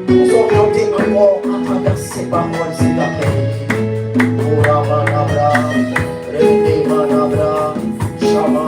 nous orienter encore à travers ces paroles cet après-midi. Ora manabra, rende manabra, shama.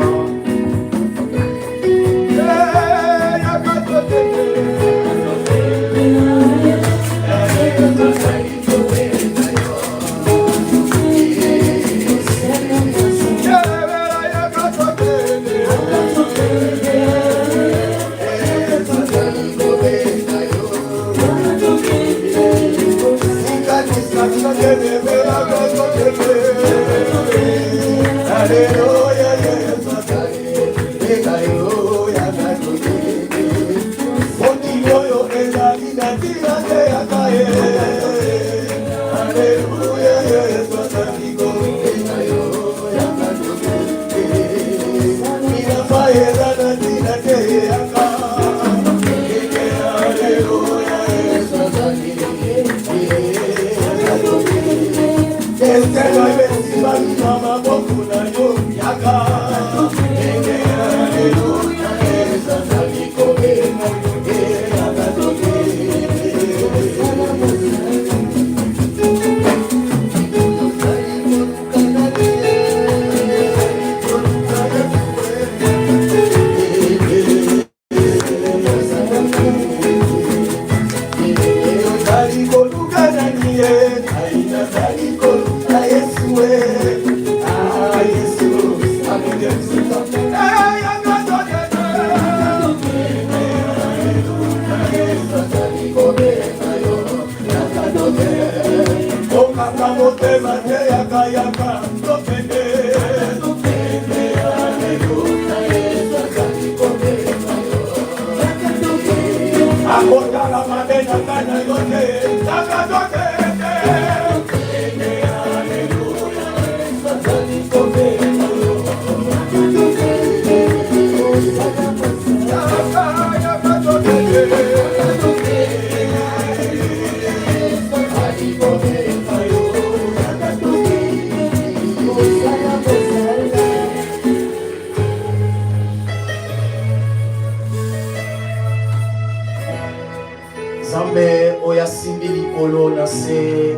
Zambe oyasimbi likolo na se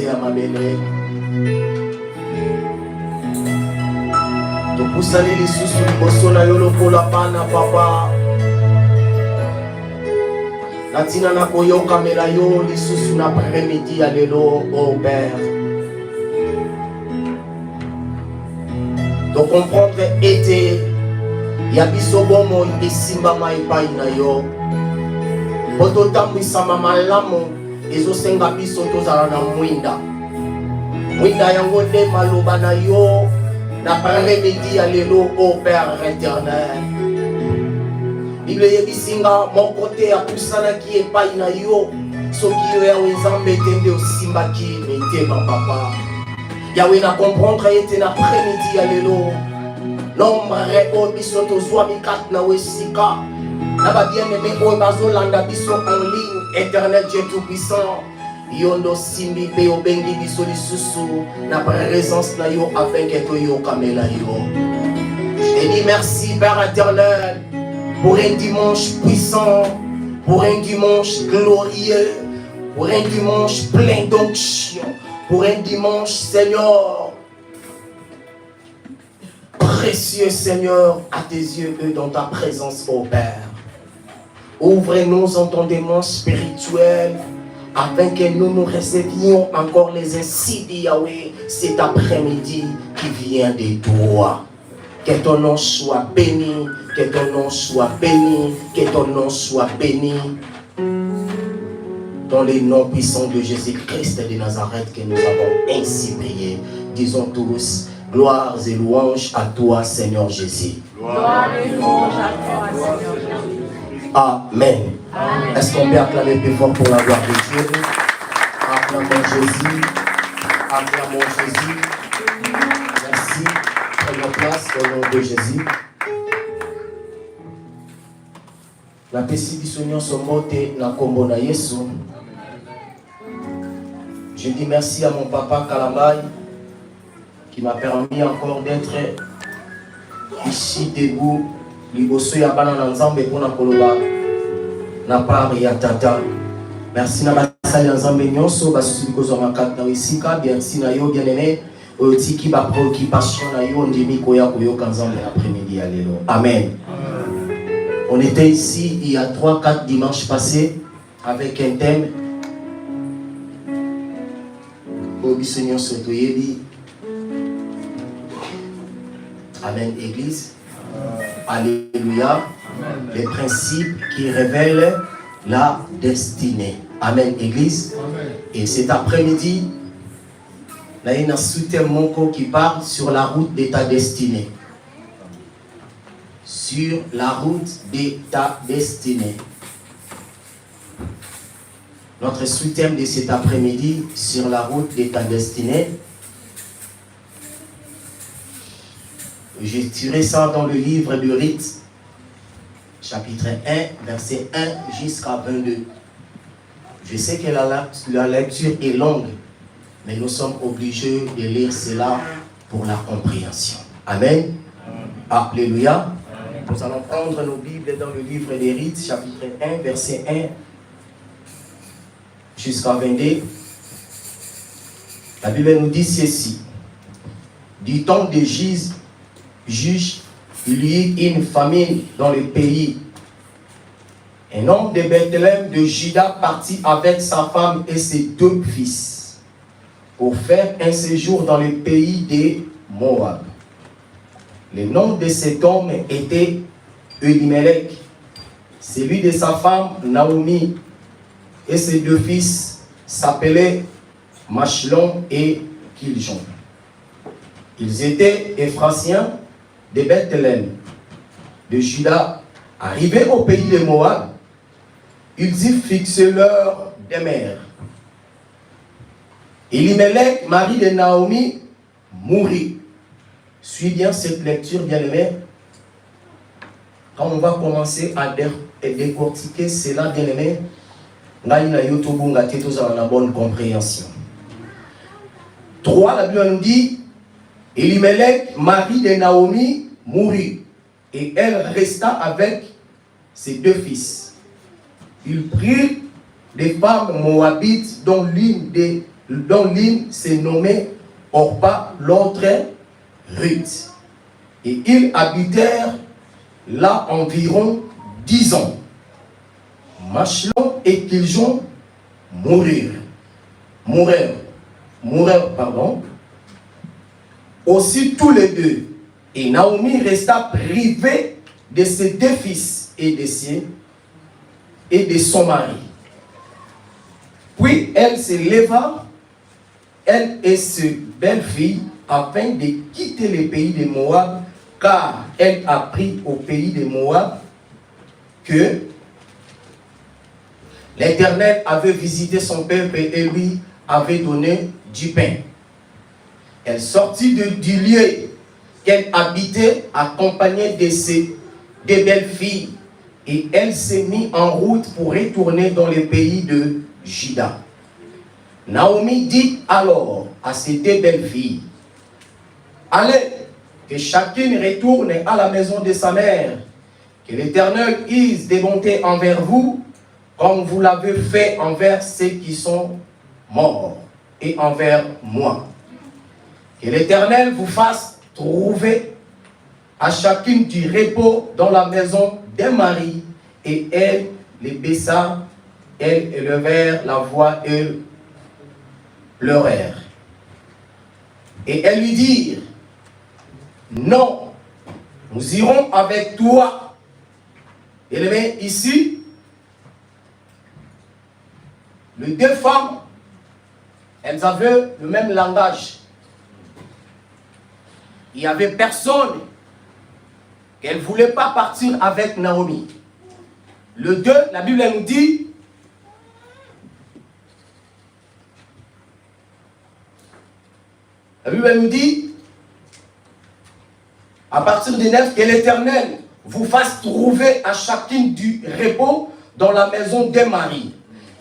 ya mabele. Topusani lisusu liboso na yo lokola bana papa. Natina na koyokamela yo lisusu na après-midi ya lelo o Père. To comprendre ete ya biso bomo esimbama epai na yo. Poto tambwisama malamu ezosenga biso tozala na mwinda. Mwinda yango nde maloba na yo na après-midi ya lelo o Père éternel. Bible yebisinga moko te ya pusanaki epai na yo soki yo yawe Nzambe te nde osimbaki mitema papa. Yawe na comprendre ete na après-midi ya lelo nombre o biso tozwa mikate na wesika. Naba bien-aimé oyo bazolanda biso en ligne, éternel Dieu tout-puissant. Yondo simbi pe obengi biso lisusu na présence na yo afin que toyokamela yo. Je te dis merci Père éternel pour un dimanche puissant, pour un dimanche glorieux, pour un dimanche plein d'onction, pour un dimanche Seigneur précieux Seigneur à tes yeux et dans ta présence ô Père. Ouvre nos entendements spirituels afin que nous nous recevions encore les ainsi de Yahweh cet après-midi qui vient de toi. Que ton nom soit béni, que ton nom soit béni, que ton nom soit béni. Dans les noms puissants de Jésus-Christ de Nazareth que nous avons ainsi prié. Disons tous, gloires et louanges à toi Seigneur Jésus. Gloire et louanges à toi Seigneur Jésus. Amen. Amen. Est-ce qu'on peut acclamer plus fort pour la gloire de Dieu? Acclamons Jésus. Acclamons Jésus. Merci. Prenons place au nom de Jésus. La pesi bisonyo somote na kombo na Yesu. Je dis merci à mon papa Kalamai qui m'a permis encore d'être ici debout. Liboso ya bana na Nzambe pona koloba na part ya tata. Merci na basali nzambe nyonso basusu kozwa makata wisika merci na yo bien aimé otiki ba préoccupation na yo ndimi koya koyoka nzambe l'après-midi ya lelo. Amen. On était ici il y a 3-4 dimanches passés avec un thème obiso nyonso toyebi. Amen église. Alléluia. Les principes qui révèlent la destinée. Amen, Église. Amen. Et cet après-midi, là, il y a un soutien monco qui parle sur la route de ta destinée. Sur la route de ta destinée. Notre sous-thème de cet après-midi, sur la route de ta destinée. J'ai tiré ça dans le livre de Rite, chapitre 1, verset 1 jusqu'à 22. Je sais que la lecture est longue, mais nous sommes obligés de lire cela pour la compréhension. Amen. Alléluia. Nous allons prendre nos Bibles dans le livre des Rites, chapitre 1, verset 1 jusqu'à 22. La Bible nous dit ceci. Du temps de juge, il y eut une famine dans le pays. Un homme de Bethléem de Juda partit avec sa femme et ses 2 fils pour faire un séjour dans le pays de Moab. Le nom de cet homme était Elimelech, celui de sa femme Naomi, et ses 2 fils s'appelaient Machlon et Kiljon. Ils étaient Éphrasiens de Bethléem, de Juda. Arrivés au pays de Moab, ils y fixaient leur demeure. Elimelech, mari de Naomi, mourut. Suis bien cette lecture, bien-aimé. Quand on va commencer à décortiquer cela, bien-aimé, on a une bonne compréhension. 3, la Bible nous dit, Elimelech, mari de Naomi, mourut, et elle resta avec ses 2 fils. Il prit des femmes moabites dont l'une se nommait Orpa, l'autre Ruth. Et ils habitèrent là environ 10 ans. Machlon et Kiljon moururent. Aussi tous les 2. Et Naomi resta privée de ses 2 fils et de son mari. Puis elle se leva, elle et ses belles-filles, afin de quitter le pays de Moab, car elle apprit au pays de Moab que l'Éternel avait visité son peuple et lui avait donné du pain. Elle sortit du lieu qu'elle habitait, accompagnée de ses 2 belles filles, et elle s'est mise en route pour retourner dans le pays de Juda. Naomi dit alors à ses 2 belles filles, allez, que chacune retourne à la maison de sa mère, que l'Éternel use des bontés envers vous, comme vous l'avez fait envers ceux qui sont morts, et envers moi. Que l'Éternel vous fasse trouver à chacune du repos dans la maison d'un mari. Et elle les baissa, elles élevèrent la voix et pleurèrent. Et elles lui dirent, non, nous irons avec toi. Et bien ici, les 2 femmes, elles avaient le même langage. Il n'y avait personne qu'elle ne voulait pas partir avec Naomi. Le 2, la Bible nous dit, à partir du 9, que l'Éternel vous fasse trouver à chacune du repos dans la maison des maris.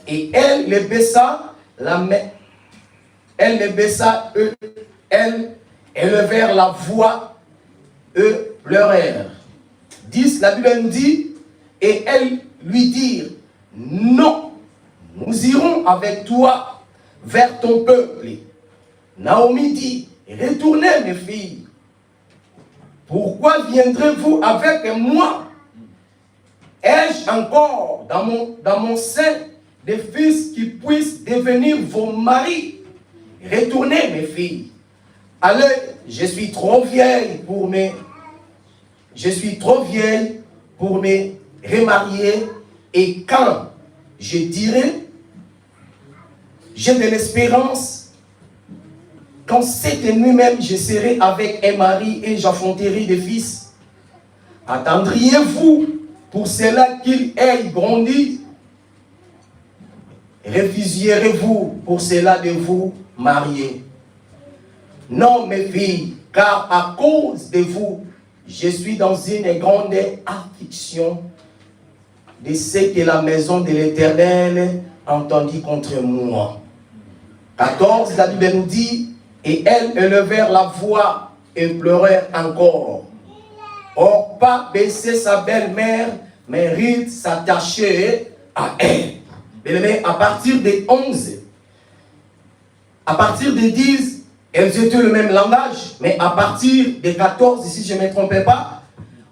Et elle les baissa, elles élevèrent la voix, eux pleurèrent. 10, la Bible nous dit, et elles lui dirent, non, nous nous irons avec toi vers ton peuple. Naomi dit, retournez mes filles. Pourquoi viendrez-vous avec moi? Ai-je encore dans mon sein des fils qui puissent devenir vos maris? Retournez mes filles. Allez, je suis trop vieille pour me remarier, et quand je dirai j'ai de l'espérance, quand cette nuit même je serai avec un mari et j'enfanterai des fils, attendriez-vous pour cela qu'il ait grandi? Refuseriez-vous pour cela de vous marier? Non, mes filles, car à cause de vous, je suis dans une grande affliction de ce que la maison de l'Éternel entendit contre moi. 14, la Bible nous dit, et elles élevèrent la voix et pleurèrent encore. Orpa baissait sa belle-mère, mais Ruth s'attachait à elle. Bien-aimés, à partir des 11, à partir des 10, elles étaient le même langage, mais à partir des 14, si je ne me trompais pas,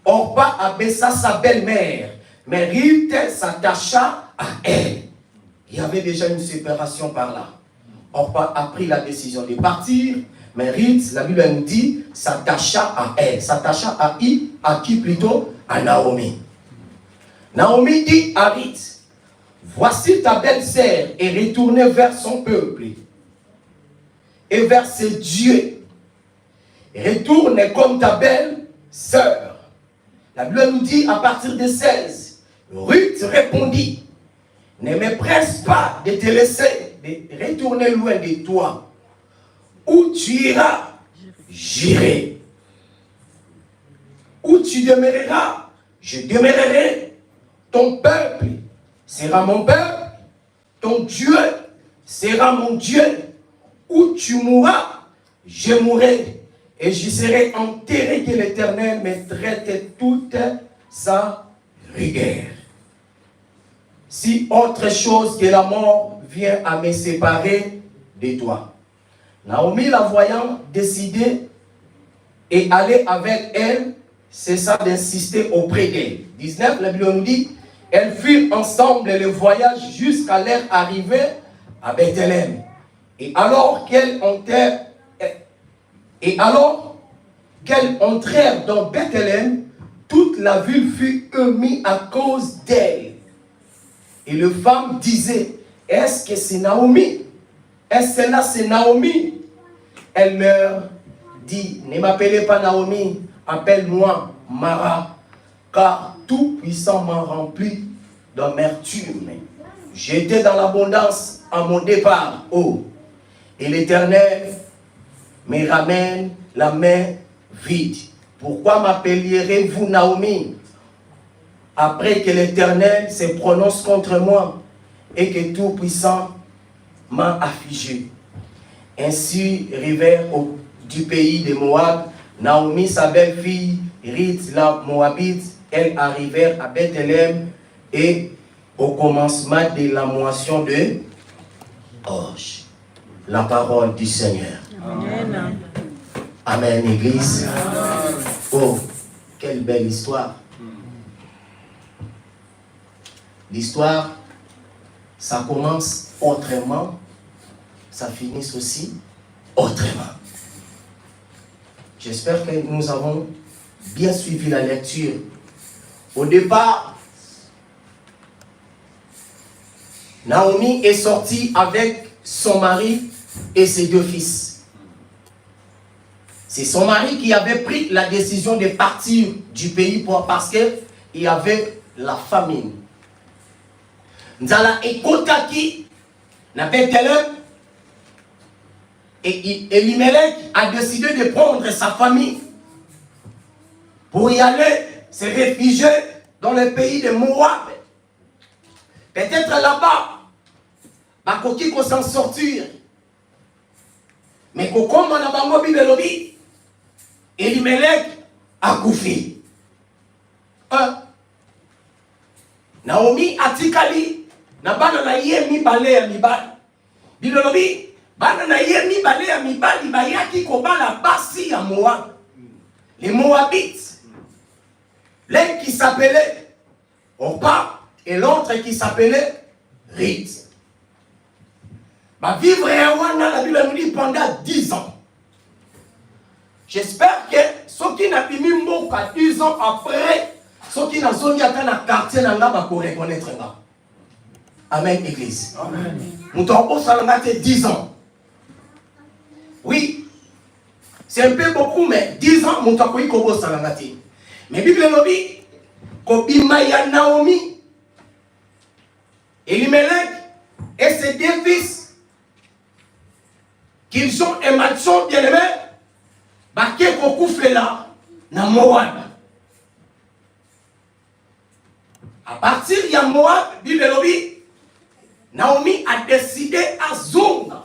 Orpa abaissa sa belle-mère, mais Ruth s'attacha à elle. Il y avait déjà une séparation par là. Orpa a pris la décision de partir, mais Ruth, la Bible nous dit, s'attacha à elle. S'attacha à qui plutôt? À Naomi. Naomi dit à Ruth, voici ta belle-sœur est retournée vers son peuple et vers ses dieux. Retourne comme ta belle-sœur. La Bible nous dit à partir de 16, Ruth répondit, ne me presse pas de te laisser, de retourner loin de toi. Où tu iras, j'irai. Où tu demeureras, je demeurerai. Ton peuple sera mon peuple, ton Dieu sera mon Dieu. Où tu mourras, je mourrai. Et je serai enterré, que l'Éternel me traite toute sa rigueur. Si autre chose que la mort vient à me séparer de toi. Naomi, la voyant décider et aller avec elle, cessa d'insister auprès d'elle. 19, la Bible nous dit, elles furent ensemble le voyage jusqu'à leur arrivée à Bethléem. Et alors qu'elles entrèrent dans Bethléem, toute la ville fut émue à cause d'elle. Et les femmes disaient, est-ce que c'est Naomi? Est-ce que là c'est Naomi? Elle leur dit, ne m'appelez pas Naomi, appelle-moi Mara, car tout puissant m'a rempli d'amertume. J'étais dans l'abondance à mon départ, et l'Éternel me ramène la main vide. Pourquoi m'appellerez-vous Naomi, après que l'Éternel se prononce contre moi et que Tout-Puissant m'a affligé? Ainsi arrivèrent du pays de Moab, Naomi, sa belle-fille, Ruth, la Moabite, elles arrivèrent à Bethléem et au commencement de la moisson de orge. La parole du Seigneur. Amen. Amen, Église. Oh, quelle belle histoire. L'histoire, ça commence autrement, ça finit aussi autrement. J'espère que nous avons bien suivi la lecture. Au départ, Naomi est sortie avec son mari et ses 2 fils. C'est son mari qui avait pris la décision de partir du pays parce qu'il y avait la famine. Nzala ekotaki na Bethléem et Elimelech a décidé de prendre sa famille pour y aller se réfugier dans le pays de Moab. Peut-être là-bas, bakoki ko s'en sortir. Mais comme na bango bibelobi, Elimelech a koufi. Naomi atikali na bana na ye mibale ya mibali. Bilobi bana na ye mibale ya mibali bayaki kobala basi ya Moab. Les Moabites. L'un qui s'appelait Orpa et l'autre qui s'appelait Ruth. Va vivre la Bible nous dit pendant 10 ans. J'espère que ceux qui n'ont pas mis mot 10 ans après, ceux qui n'ont pas dans le quartier n'ont pas reconnaître. Amen, Église. Amen. Nous avons 10 ans. Oui, c'est un peu beaucoup, mais 10 ans, nous avons eu Salangati. Mais Bible nous dit que Naomi, Elimelech et ses 2 fils, qu'ils ont un malson bien-aimé, baké kokoufle là, na Moab. À partir de Moab, Bible nous dit, Naomi a décidé à zonga.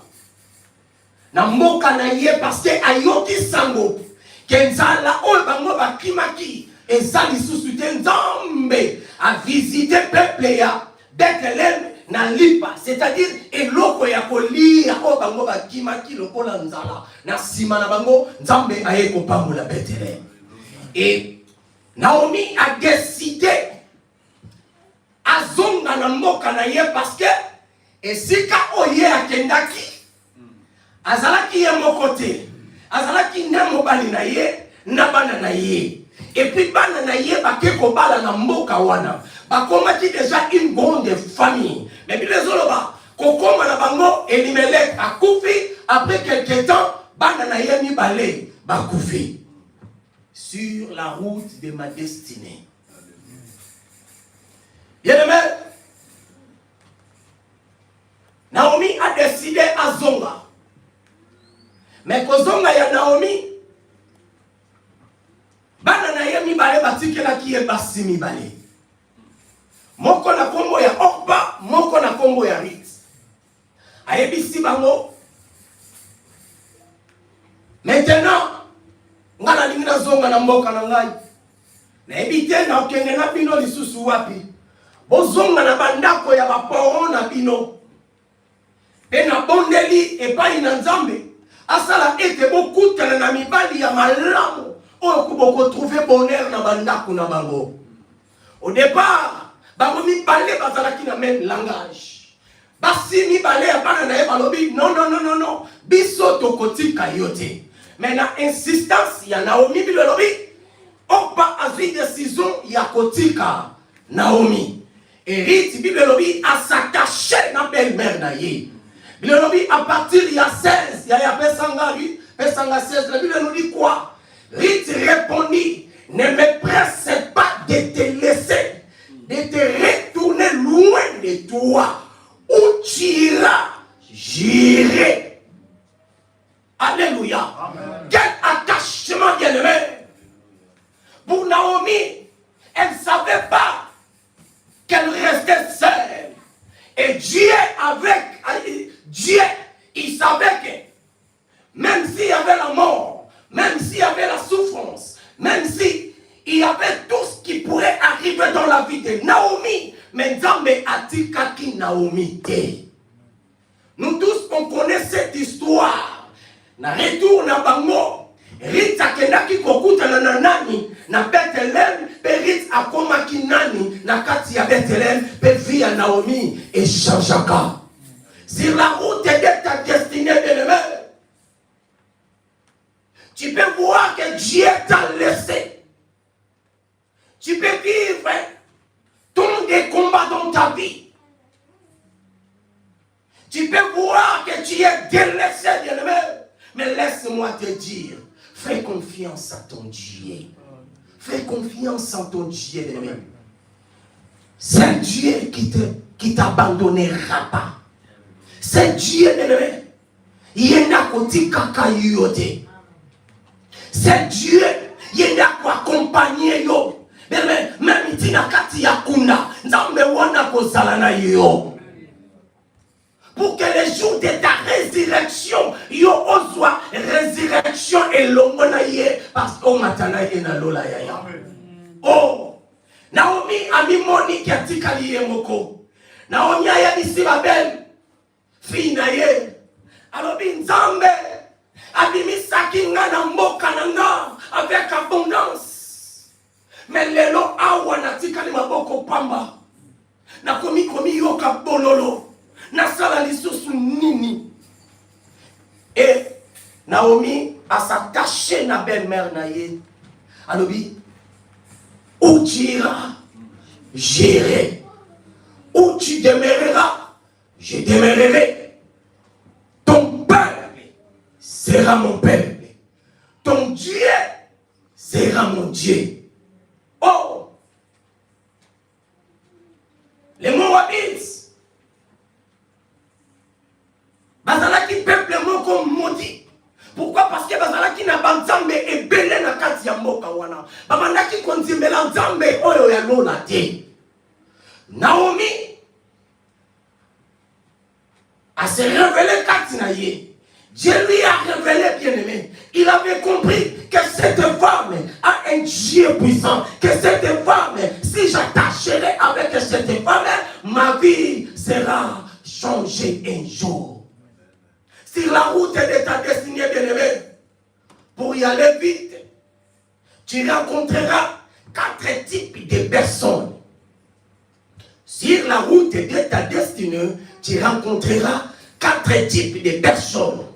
Na mboka na ye parce que ayoki sango kenzala oyo bango bakimaki ezali susu te nzambe a visité peuple ya Bethlehem na lipa, c'est-à-dire eloko ya kolia oyo bango bakimaki lokola nzala na sima na bango nzambe aye kopambola Bethlehem. Et Naomi a décidé à zonga na mboka na ye parce que esika oye akendaki azalaki ye mokote, azalaki ne mobali na ye, na bana na ye. Et puis bana na ye bake kobala na mboka wana. Bakomaki déjà une grande famille. Mais puis les oloba, kokoma na bango Elimelech a koufi, après quelques temps, bana na ye mibale bakoufi. Sur la route de ma destinée. Bien-aimé, Naomi a décidé à zonga. Mais kozonga ya Naomi, bana na ye mibale batikela ki ye basi mibale. Moko na kombo ya Orpa, moko na kombo ya Ruth. Ayebisi bango. Maintenant, ngana lingi na zonga na mboka na ngai. Na ebite na okenge na bino lisusu wapi. Bozonga na bandako ya baporo na bino. Pe na bondeli epai na Nzambe. Asala ete bokutana na mibali ya malamu oyo kuboko trouver bonheur na bandako na bango. Au départ, bango mibale bazalaki na même langage. Basi mibale ya bana na ye balobi non. Biso tokotika yote. Mais na insistance ya Naomi bilobi Orpa azwi décision ya kotika Naomi. Et Ruth bilobi a s'attacher na belle-mère na ye. À partir il y a 16, il y a Pesanga 16, la Bible nous dit quoi? Ruth répondit, ne me presse pas de te laisser, de te retourner loin de toi. Où tu iras, j'irai. Alléluia. Amen. Quel attachement bien-aimé. Pour Naomi, elle ne savait pas qu'elle restait seule. Et Dieu, il savait que même s'il y avait la mort, même s'il y avait la souffrance, même s'il y avait tout ce qui pourrait arriver dans la vie de Naomi, mais Nzambe atikaki Naomi te. Nous tous, on connaît cette histoire. Na retour na bango, Ruth akendaki kokutana na nani na Bethlehem, pe Ruth akomaki nani na kati ya Bethlehem, pe vie ya Naomi échangeaka. Sur la route de ta destinée, bien-aimé, tu peux voir que Dieu t'a laissé. Tu peux vivre tant de combats dans ta vie. Tu peux voir que tu es délaissé, bien-aimé. Mais laisse-moi te dire, fais confiance à ton Dieu. Fais confiance en ton Dieu, bien-aimé. C'est Dieu qui t'abandonnera pas. C'est Dieu, bien-aimé. Yenda kotika kayote. C'est Dieu. Yenda kwa accompagner yo. Bien-aimé, même tina kati ya kunda, nzambe wana kozala na yo. Pour que les jours de ta résurrection, yo ozwa résurrection et longonaye parce qu'on matana na lola yaya. Oh, Naomi ami moni katika liye moko. Naomi ayebisi babel fille na ye alobi nzambe abimisaki nga na mboka na nga avec abondance, mais lelo awa natikali maboko pamba nakomi yoka bololo nasala lisusu nini. Et Naomi a s'attaché na belle-mère na ye alobi où tu iras j'irai, où tu demeureras je demeurerai. Ton peuple sera mon peuple, ton Dieu sera mon Dieu. Oh, les Moabites bazalaki peuple moko maudit. Pourquoi? Parce que bazalaki na banzambe ebele na kati ya mboka wana. Babandaki konzimbela nzambe oyo ya lola te. Naomi a se révélé kati na ye. Dieu lui a révélé, bien aimé. Il avait compris que cette femme a un Dieu puissant. Que cette femme, si j'attacherai avec cette femme, ma vie sera changée un jour. Sur la route de ta destinée, bien-aimé, pour y aller vite, tu rencontreras 4 types de personnes. Sur la route de ta destinée, tu rencontreras 4 types de personnes.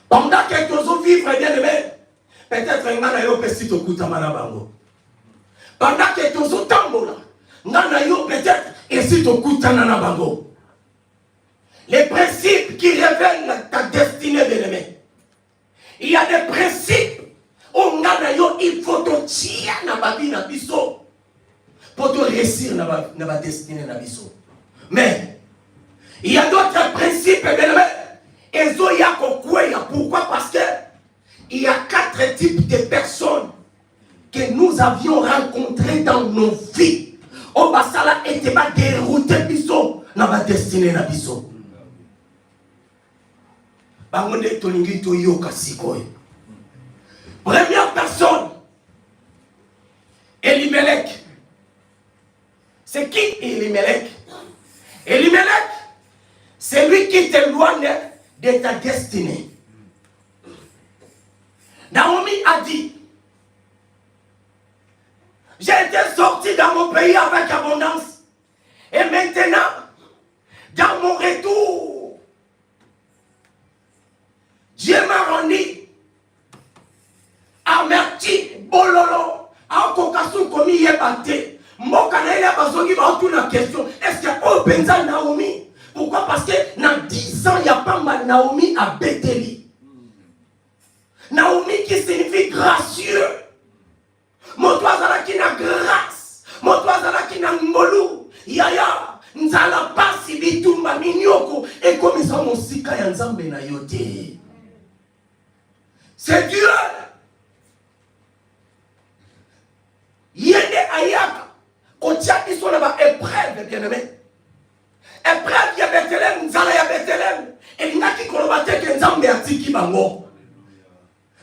Pendant que tu vas vivre, bien-aimé, peut-être que tu vas petit au bango. Pendant que tu vas tambola, peut-être et si tu écoutes bango. Les principes qui révèlent ta destinée, bien-aimé. Il y a des principes où il faut te tirer dans la vie pour te réussir dans la destinée. Mais il y a d'autres principes, bien-aimé. Pourquoi? Parce que il y a 4 types de personnes que nous avions rencontrées dans nos vies. O basala était pas dérouté biso na ba destinée na biso. Bangonde tolingi to yoka sikoy. Première personne, Elimelech. C'est qui Elimelech? Elimelech, c'est lui qui t'éloigne de ta destinée. Naomi a dit, j'ai été sorti dans mon pays avec abondance. Et maintenant, dans mon retour, Dieu m'a rendu amerti, bololo, à kokasu komi yebate. Mboka na ile bazongi ba tout la question. Est-ce que o penza Naomi? Pourquoi? Parce que dans 10 ans, il n'y a pas mal Naomi à Betheli. Naomi qui signifie gracieux. Motoazala qui n'a grâce. Motoazala qui n'a ngolu. Yaya. Nzala pasi bitumba minyoko. Et comme ils ont sika ya nzambe na yote. C'est Dieu. Yende ayaka. Kotia iso na ba épreuve, bien aimé. Épreuve ya Bethléem, nzala ya Bethléem. Et il n'a qui kolobate que nzambe atiki bango.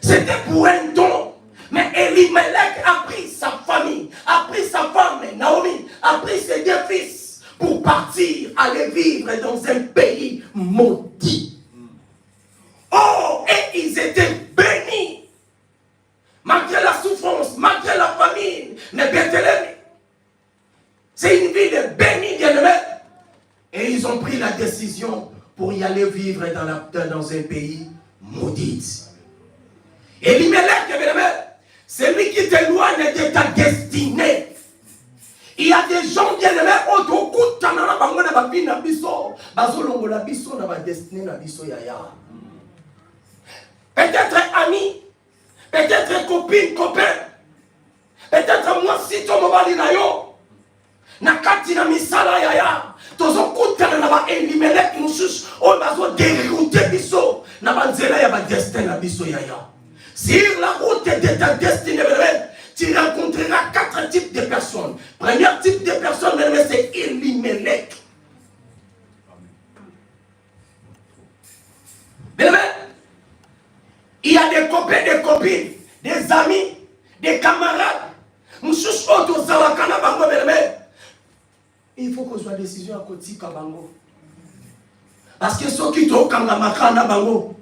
C'était pour un don. Mais Elimelech a pris sa famille, a pris sa femme, Naomi, a pris ses 2 fils pour partir, aller vivre dans un pays maudit. Oh, et ils étaient bénis. Malgré la souffrance, malgré la famine. Mais Bethléem, c'est une ville bénie, bien-aimée. Et ils ont pris la décision pour y aller vivre dans un pays maudit. Elimelech, bien-aimé, c'est lui qui t'éloigne de ta destinée. Il y a des gens bien aimés autour tanana bangona babina biso bazolongo la biso na ba destinée na biso yaya. Peut-être ami, peut-être copine, copain. Peut-être moi si to mobali na yo. Na kati na misala yaya. Tozo kutana na ba Elimelech mususu on bazo dérouter biso na ba nzela ya ba destinée na biso yaya. Sur la route de ta destinée, tu rencontreras 4 types de personnes. Premier type de personne, c'est Elimelech. Il y a des copains, des copines, des amis, des camarades. Mouchouche auto zalakana bango beleme. Il faut qu'on soit décision à côté bango. Parce que ceux qui t'ont kanga makana bango.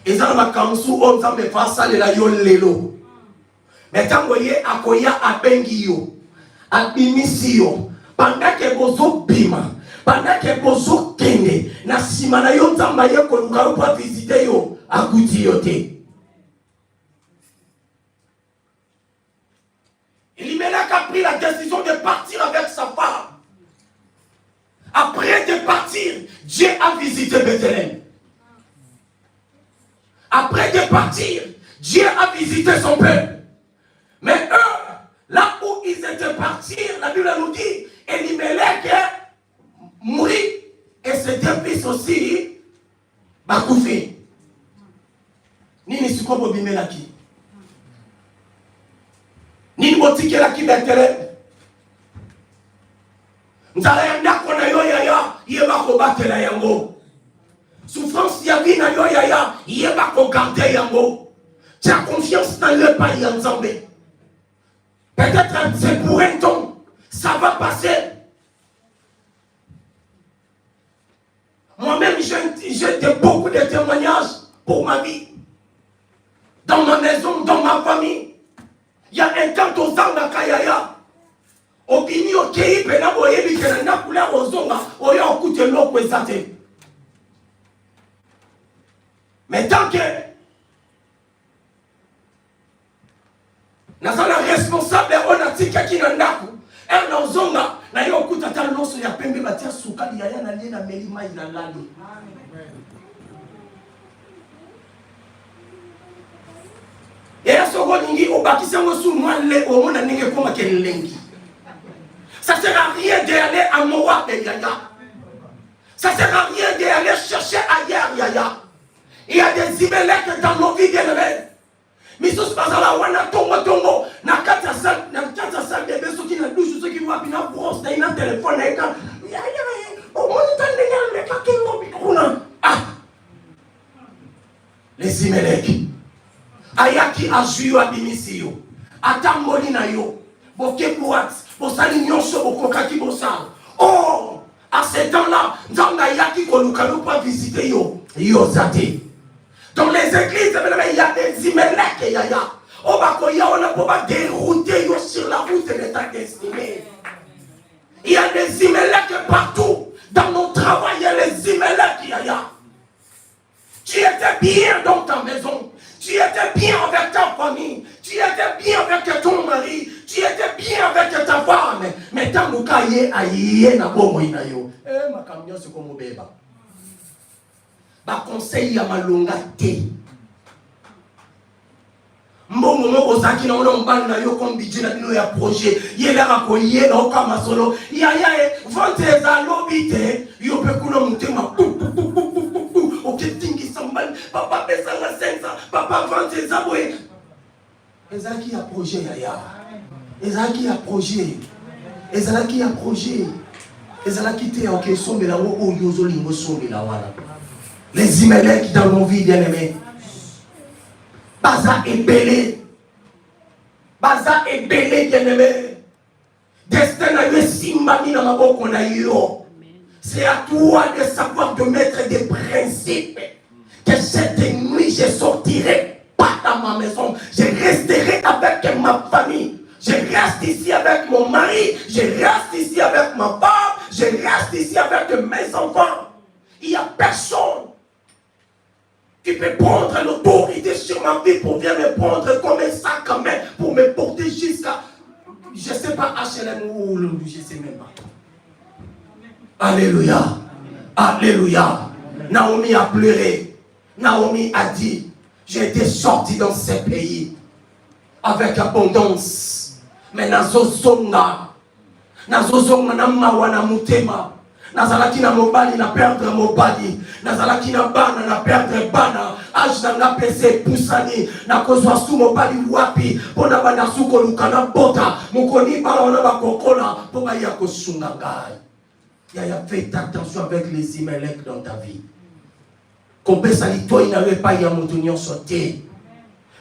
Ils ont ma kamsu on s'en met face à la yo lelo. Mais tant que vous akoya abengi yo, abimisi yo, pendant que vous bima, pendant que vous kende, na simana yo nzamba ye koluka pa visiter yo, akuti yo te. Elimelech a pris la décision de partir avec sa femme. Après de partir, Dieu a visité Bethléem. Après de partir, Dieu a visité son peuple. Mais eux, là où ils étaient partis, la Bible nous dit, Elimelech mourit et ses deux fils aussi, bakoufi. Nini sikobo bimelaki. Nini botikelaki Bethléem. Nzala yanda kona yo yaya, yeba ko batela yango. Souffrance yabi na yo yaya, yeba ko garder yango. Tu as confiance dans le pays ensemble. Peut-être c'est pour un temps, ça va passer. Moi-même, j'ai beaucoup de témoignages pour ma vie. Dans ma maison, dans ma famille. Il y a un temps aux ans dans Kayaya. Au Bini, au Kéi, Penabo, Ebi, Kenanda, Kula, Ozonga, Oya, Okute, Loko, Zate. Mais tant que Nazala responsable on a tika kinandaku elle nozonga na yo kuta ta loso ya pembe batia sukali ya na lie na melima ila lali. Et soko ningi obakisa ngosu mwale o mona ninge koma kelengi. Ça sert à rien d'aller à Moab et Yaya. Ça sert à rien d'aller chercher ailleurs Yaya. Il y a des Elimelech dans nos vies bien-aimés. Mais ce passe à la wana tongo na kata salle de beso qui na douche ceux qui voient puis na brosse na ina téléphone na eka ya o monita ndenya le kakingo bikuna ah les Elimelech ayaki ajuyo abimisio atamboli na yo boke boat bosali nyonso bokokaki bosala oh à ce temps-là nzanga yaki koluka pas visiter yo zate. Dans les églises, il y a des Elimelech et Yaya. On va dérouter sur la route de ta destinée. Il y a des Elimelech partout. Dans mon travail, il y a les Elimelech et Yaya. Tu étais bien dans ta maison. Tu étais bien avec ta famille. Tu étais bien avec ton mari. Tu étais bien avec ta femme. Mais tant que tu as na bomo inayo. Ma camion c'est comme beba. Ba conseil ya malonga te. Mbongo moko zaki na ona mbali na yo comme budget na bino ya projet. Yela ka ko yela okama solo. Ya vente za lobite yo pe kuna mutema. Oketingi sambal papa pesa la sensa papa vente za boye. Ezaki ya projet ya. Ezaki ya projet. Ezaki ya projet. Ezaki te ok sombe la wo yozo lingo sombe la wala. Les Elimelech dans nos vies bien-aimés. Baza est belé. Baza est belé bien-aimé. Destin a eu simbami dans ma bouche na yo. C'est à toi de savoir de mettre des principes. Que cette nuit je sortirai pas dans ma maison. Je resterai avec ma famille. Je reste ici avec mon mari. Je reste ici avec ma femme. Je reste ici avec mes enfants. Il n'y a personne qui peut prendre l'autorité sur ma vie pour venir me prendre comme un sac à main pour me porter jusqu'à, je ne sais pas, HLM ou je ne sais même pas. Alléluia. Alléluia. Naomi a pleuré. Naomi a dit, j'ai été sorti dans ce pays avec abondance. Mais nazozonga na mawana mutema. Nazalaki na mobali na perdre mobali. Nazalaki na bana na perdre bana. Age na pese pusani. Na kozwa su mobali wapi. Pona bana suko lukana bota. Mukoni bala wana bakokola. Pona ya kosunga ngai. Yaya, fais attention avec les Elimelech dans ta vie. Kombe sali toi n'avait pas ya mutunyo sauté.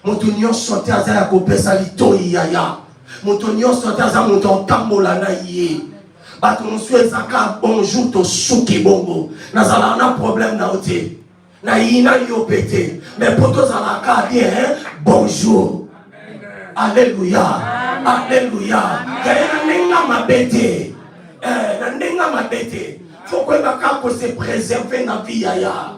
Moto nyonso te aza ya kopesa litoi yaya. Moto nyonso te aza moto otambola na ye. Bato mosusu ezaka bonjour to suki bongo. Nazala na problème na ote. Na yina yo pete. Mais poto zalaka bien, hein? Bonjour. Alléluia. Alléluia. Kaya nenga mabete. Na nenga mabete. Faut que bakako se préserver na vie yaya.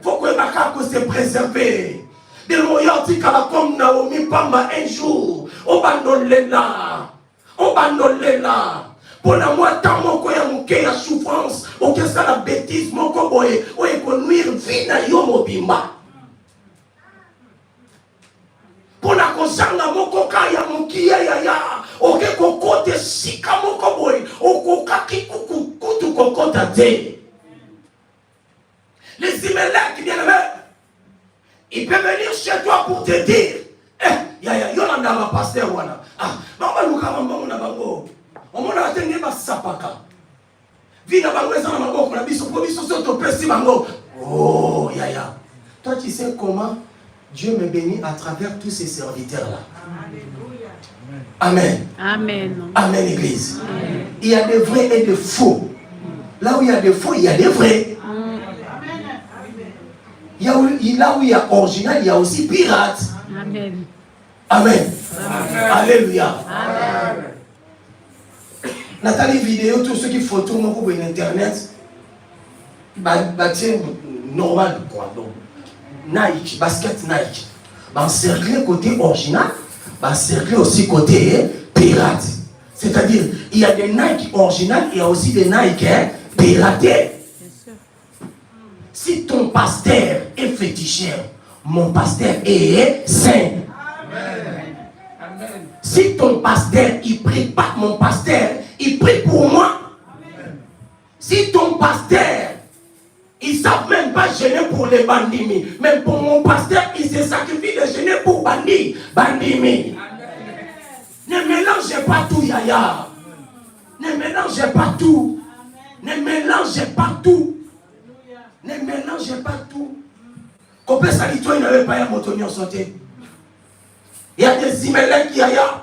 Faut que bakako se préserver. De moyoti kala comme Naomi Pamba un jour. Obandolela. Obandolela. Pour la moi, tant moko ya mouke ya souffrance, ok ça la bêtise, moko boye, oye ko nuire vie na yo mobimba. Pour la kosanga moko ka ya mouki ya ok ko kote sika moko boye, oko kaki kuku kutu kokota te. Les Imelec, bien aimé, il peut venir chez toi pour te dire, yon anda ma pasteur wana, bamba luka mambo na bango. On a atteint ma sapaka. Vina bango ezana maboko na biso po biso soto pesi bango. Oh yaya. Toi tu sais comment Dieu me bénit à travers tous ces serviteurs là. Amen. Amen. Amen église. Amen. Il y a des vrais et des faux. Là où il y a des faux, il y a des vrais. Là où il y a original, il y a aussi pirate. Amen. Amen. Amen. Alléluia. Amen. Nathalie vidéo, tous ceux qui photos mon groupe internet, c'est normal quoi. Donc, Nike, basket Nike. Encercler côté original, encercler aussi côté pirate. C'est-à-dire, il y a des Nike originales, il y a aussi des Nike piratés. Si ton pasteur est féticheur, mon pasteur est saint. Si ton pasteur, il prie pas, mon pasteur, il prie pour moi. Amen. Si ton pasteur, ils ne savent même pas gêner pour les bandits, même pour mon pasteur, il se sacrifie de gêner pour bandits. Bandits. Ne mélangez pas tout, yaya. Ne mélangez pas tout. Ne mélangez pas tout. Ne mélangez pas tout. Comme ça, il n'avait pas un motonnion sauté. Il y a des Imelec qui yaya.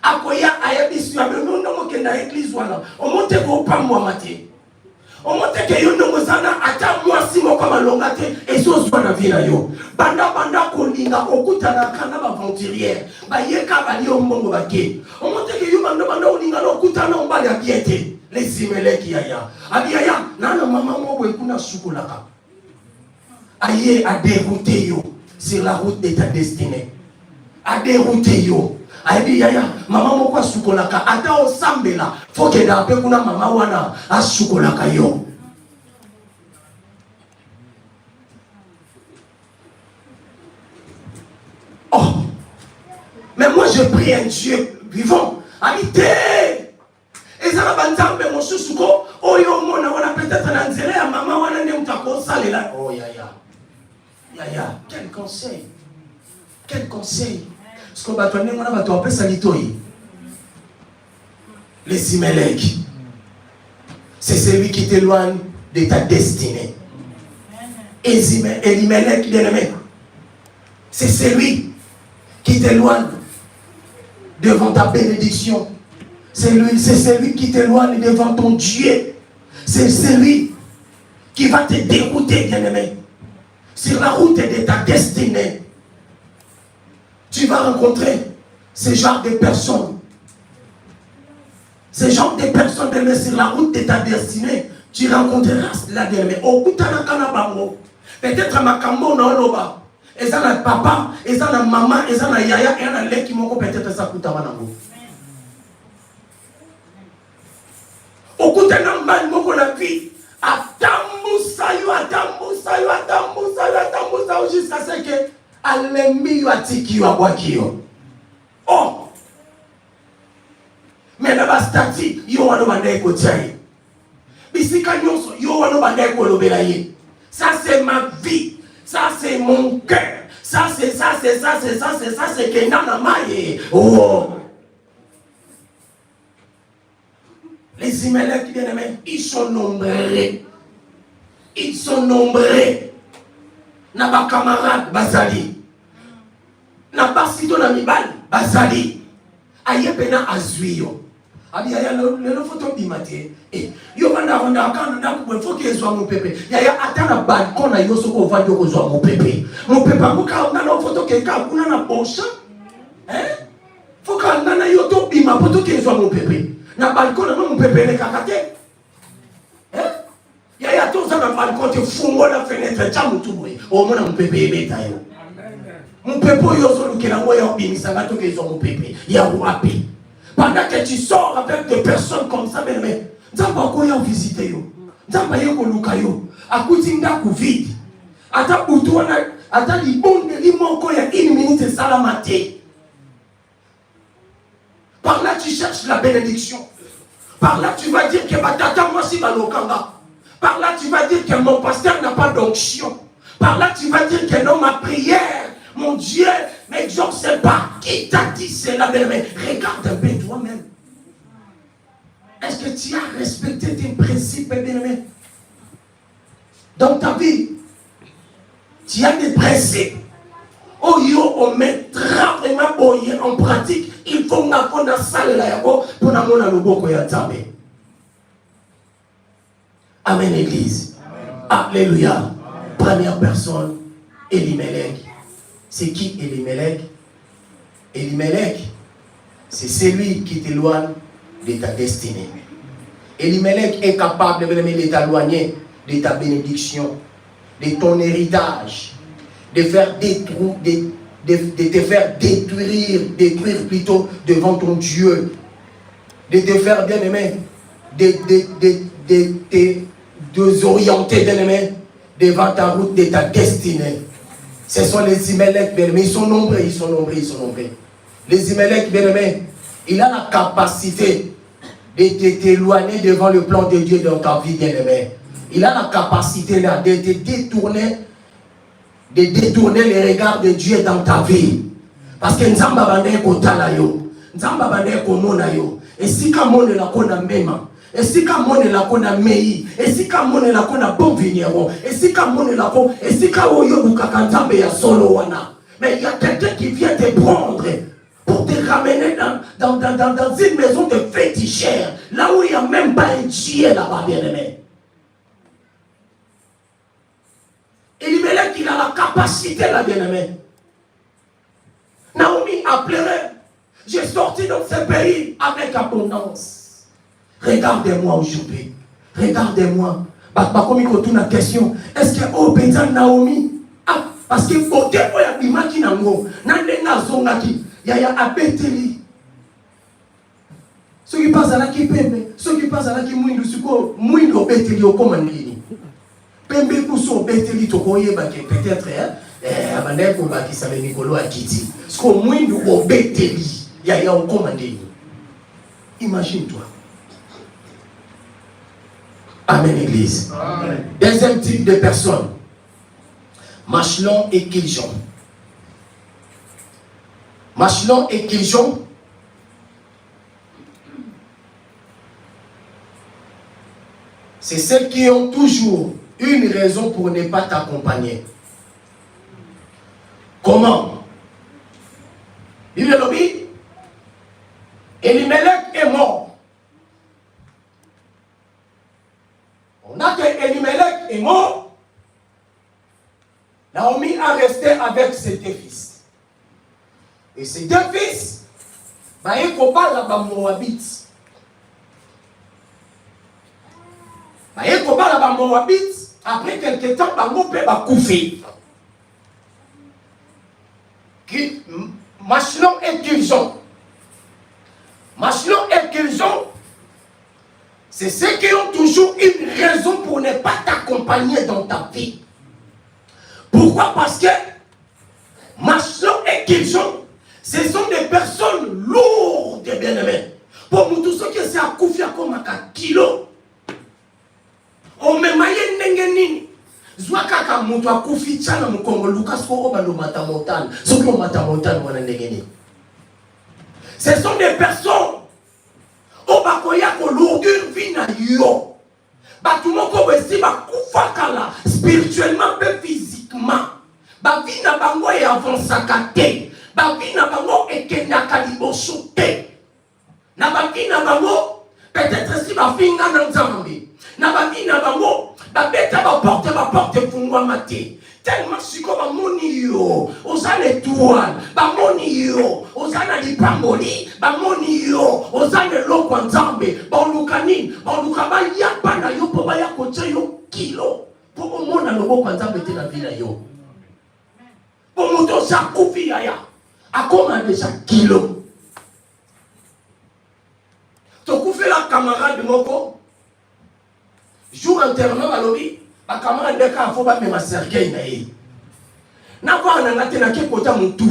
Akoya ayabisu ya beno ndongo kenda église wana. Omonte ko pa mwa mate. Omonte ke yo ndongo sana ata mwasi moko malonga te ezozwa na vie na yo. Banda ko linga okutana kana ba aventurière. Ba yeka ba li omongo bake. Omonte ke yo banda olinga no okutana ombali abiete. Les Imelec yaya. Abiyaya nana mama moko ekuna sukolaka. Aye a dérouté yo sur la route de ta destinée. A dérouté yo. Aïe yaya, maman moko sukolaka ata osambela faut que na pe kuna mama wana asukolaka yo. Oh, mais moi je prie un Dieu vivant. Habité. Et ça va banzambe mon susuko oyo mona wana peut-être na nzela ya mama wana ne mutako salela. Oh yaya. Yaya, quel conseil. Quel conseil. Parce que les Imelec, c'est celui qui t'éloigne de ta destinée. Et l'Imelec, bien-aimé, c'est celui qui t'éloigne devant ta bénédiction. C'est celui qui t'éloigne devant ton Dieu. C'est celui qui va te dérouter, bien-aimé, sur la route de ta destinée. Tu vas rencontrer ce genre de personnes. Ce genre de personnes, sur la route de ta destinée, tu rencontreras la dernière. Peut-être ma cambo na oloba. Et ça na papa, et ça na maman, et ça na yaya, et ça na leki moko peut-être ça kuta wanango. Okutana mbali moko la vie. Atambusa jusqu'à ce que alemi yo atiki yo abwaki yo. Oh, mais na bastati yo wana bandai ko tsaye. Bisika nyonso yo wana bandai ko lobela ye. Ça c'est ma vie, ça c'est mon cœur, ça c'est que nana maye. Oh, les Imelec bien-aimés, ils sont nombreux. Ils sont nombreux. Na ba camarade bazali. Na basito na mibali bazali ayepena azuyo abiyaya lelo photo bimate yo bana ronda kana na ku faut que soit mon pépé yaya atana balcon na yo soko ovandi ko zwa mon pépé amuka na photo ke ka kuna na bosha faut que na yo to bima photo ke soit mon pépé na balcon na mon pépé le kakate yaya to za na balcon te fungo na fenêtre chamu tubwe o mona mon pépé beta yo mon pépé yo so lukela ngo ya bimisa ngato ke zo mon pépé ya wapi. Pendant que tu sors avec des personnes comme ça, mais Nzamba ko ya visiter yo. Nzamba yeko luka yo. Akuti ndaku vide. Ata butuana, ata libonde limoko ya 1 minute salamate. Par là tu cherches la bénédiction. Par là tu vas dire que batata moi si balokanga. Par là tu vas dire que mon pasteur n'a pas d'onction. Par là tu vas dire que non ma prière, mon Dieu, mais je ne sais pas qui t'a dit cela, mais regarde un peu toi-même. Est-ce que tu as respecté tes principes, bien-aimé? Dans ta vie, tu as des principes. Oh yo, on mettra vraiment en pratique. Il faut qu'on ait la salle là pour nous avoir le beau koyatamé. Amen, Église. Alléluia. Première personne, Elimelech. C'est qui Elimelech? Elimelech, c'est celui qui t'éloigne de ta destinée. Elimelech est capable de t'éloigner de ta bénédiction, de ton héritage, de faire de te faire détruire plutôt devant ton Dieu, de te faire bien aimé, de te désorienter bien aimé devant ta route de ta destinée. Ce sont les Elimelech, bien-aimés. Ils sont nombreux. Les Elimelech, bien-aimés, il a la capacité de t'éloigner devant le plan de Dieu dans ta vie, bien-aimé. Il a la capacité là, de te détourner les regards de Dieu dans ta vie. Parce que Nzamba bande kotala yo, Nzamba bande komona yo. Et si kamone la kona mema, et si kamone la kona mei, et si kamone la kona bon vigneron, et si kamone la kona, et si kawoyo bukakantambe ya solo wana. Mais il y a quelqu'un qui vient te prendre pour te ramener dans une maison de fétichère, là où il n'y a même pas un Dieu là-bas, bien-aimé. Elimelech, il a la capacité là, bien-aimé. Naomi a pleuré. J'ai sorti dans ce pays avec abondance. Regardez-moi aujourd'hui. Regardez-moi. Comme il y a une question. Est-ce que au Bézan Naomi? Ah, parce que au début, il y a des gens qui il y a abeteli. Ceux qui passent à la qui pembe, ceux qui passent à la qui mouindou, mouindou beteli au commandini. Pembe kuso beteli tokoye baki peut-être abaneko baki sale Nicolo akiti. Ce qu'on mouindou au beteli, il y a au commandini. Imagine-toi. Amen, Église. Amen. Deuxième type de personnes. Machelon et Kiljon. Machelon et Kiljon. C'est celles qui ont toujours une raison pour ne pas t'accompagner. Comment? Il est lobby. Elimelech est mort. On a que Elimelech est mort. Naomi a resté avec ses deux fils. Et ces deux fils, il faut pas la Moabite. Il faut pas la Moabite. Après quelques temps, il faut pas couper. Machelon et Kiljon. Machelon et Kiljon, c'est ceux qui ont toujours une raison pour ne pas t'accompagner dans ta vie. Pourquoi? Parce que Machelon et Kiljon, ce sont des personnes lourdes, bien-aimés. Pour nous tous ceux qui sont à Koufia comme un kilo, on me maille n'engenini. Zwakaka mutu a Koufi tchana mukongo Lucas ko obalo matamontane. Soko matamontane mwana n'engeni. Ce sont des personnes au bakoya ko lourdure vina yo. Batumoko besi ba kufakala spirituellement et physiquement. Ba vina bango et avancaka te. Babi na bango ekendaka liboso te. Na babi na bango peut-être si bafinga na nzambe. Na babi na bango babeta baporte fungwama te. Tellement siko bamoni yo oza l'étoile, bamoni yo oza na lipamboli, bamoni yo oza leloko nzambe, baluka nini, baluka bayamba na yo po baya kotia yo kilo po omona loboko nzambe te na vie na yo. Po moto oza kufi yaya akoma déjà kilo. Tokufela camarade moko jour enterrement balobi ba camarade de ka fo ba me ma cercueil na ye. Na kwa na ngate na ke kota mutu.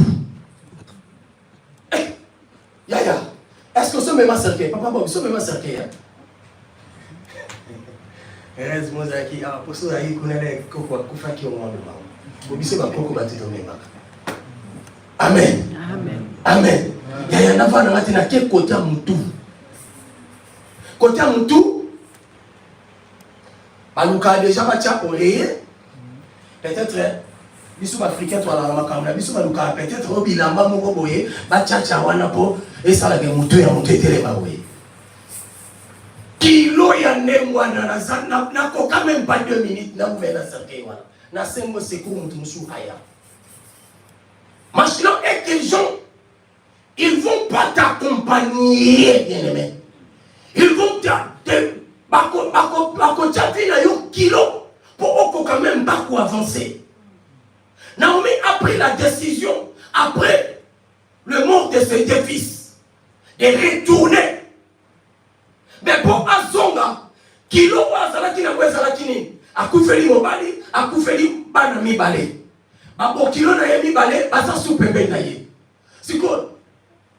Yaya, est-ce que ce même ma cercueil papa Bob, ce même ma cercueil. Erez mozaki a poso ya ikunele kokwa kufa ki omwana ba. Bobise ba koko batito mema. Amen. Amen. Amen. Yaya na kwa na ngate na ke kota mutu. Kota mutu baluka déjà batia oreiller peut-être biso africain to ala makamna biso baluka peut-être obilamba moko boye bachacha wana po esala ke mutu ya mutu etele ba boye kilo ya nemwana na sana na ko quand même pas 2 minutes na mvela cercueil wana na sembo secours mutu musu haya maintenant et que les gens ils vont pas t'accompagner bien aimé, ils vont bako tchavina yo kilo pour quand même bako avancer. Naomi a pris la décision après le mort de ses deux fils de retourner. Mais pour Azonga kilo azalaki na wezalaki ni akufeli mobali akufeli bana mibale babo kilo na ye mibale basa supembe na ye siko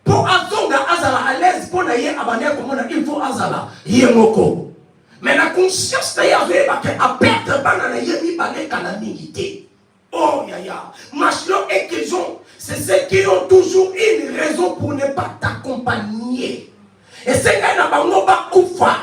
pour Azonga azala à l'aise pour na ye abane komona il faut azala ye moko. Mais la conscience d'ailleurs à perdre banana yemi balé calamité. Oh yaya, machelon et qu'ils ont, c'est ceux qui ont toujours une raison pour ne pas t'accompagner. Et c'est quand na bango ba kufa.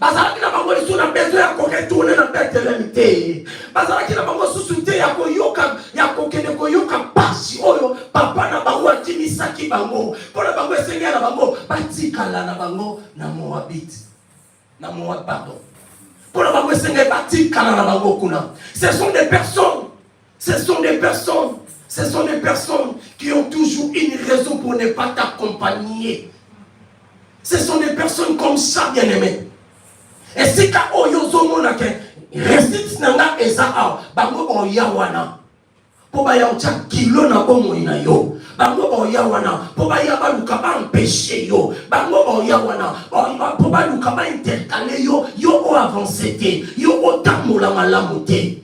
Bazala ki na bango li suna besoin ya ko retourner na bête. Bazala ki na bango susute ya ko yoka ya ko kene ko yoka pasi oyo papa na bango atimisa ki bango. Pour na bango esenga na bango batikala na bango na Moabit. Pardon. Ce sont des personnes qui ont toujours une raison pour ne pas t'accompagner. Ce sont des personnes comme ça, bien aimés. Et si tu as reste nanga eza bango oyawana po ba ya kilo na bomo ina yo bango oyawana po ba ya baluka ba empêcher yo bango oyawana po ba luka ba intercaler yo o avancer te yo otamola malamu te.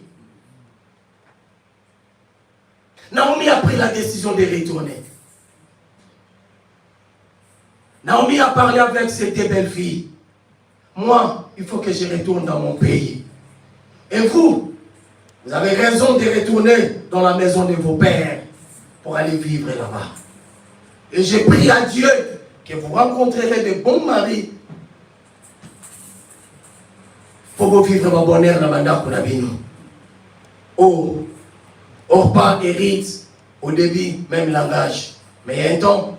Naomi a pris la décision de retourner. Naomi a parlé avec ses deux belles filles. Moi, il faut que je retourne dans mon pays. Et vous avez raison de retourner dans la maison de vos pères pour aller vivre là-bas. Et je prie à Dieu que vous rencontrerez de bons maris pour vous vivre mon bonheur là-bas pour la vie. Oh, Orpa hérite au début même langage. Mais il y a un temps,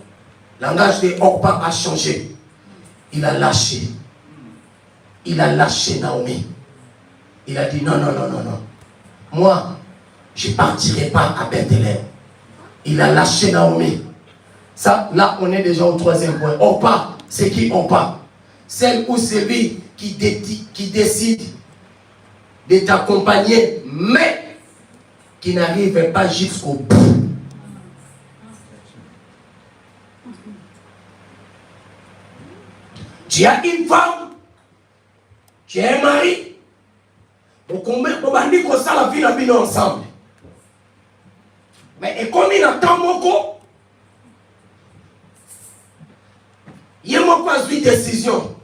le langage de Orpa a changé. Il a lâché. Il a lâché Naomi. Il a dit non. Moi, je ne partirai pas à Bethléem. Il a lâché Naomi. Ça, là, on est déjà au 3e point. Orpa, c'est qui Orpa? Celle ou celui qui décide de t'accompagner, mais qui n'arrive pas jusqu'au bout. Tu as une femme, tu as un mari, on va dire que ça la vie la vie ensemble. Mais et comme il attend beaucoup, il y a une décision.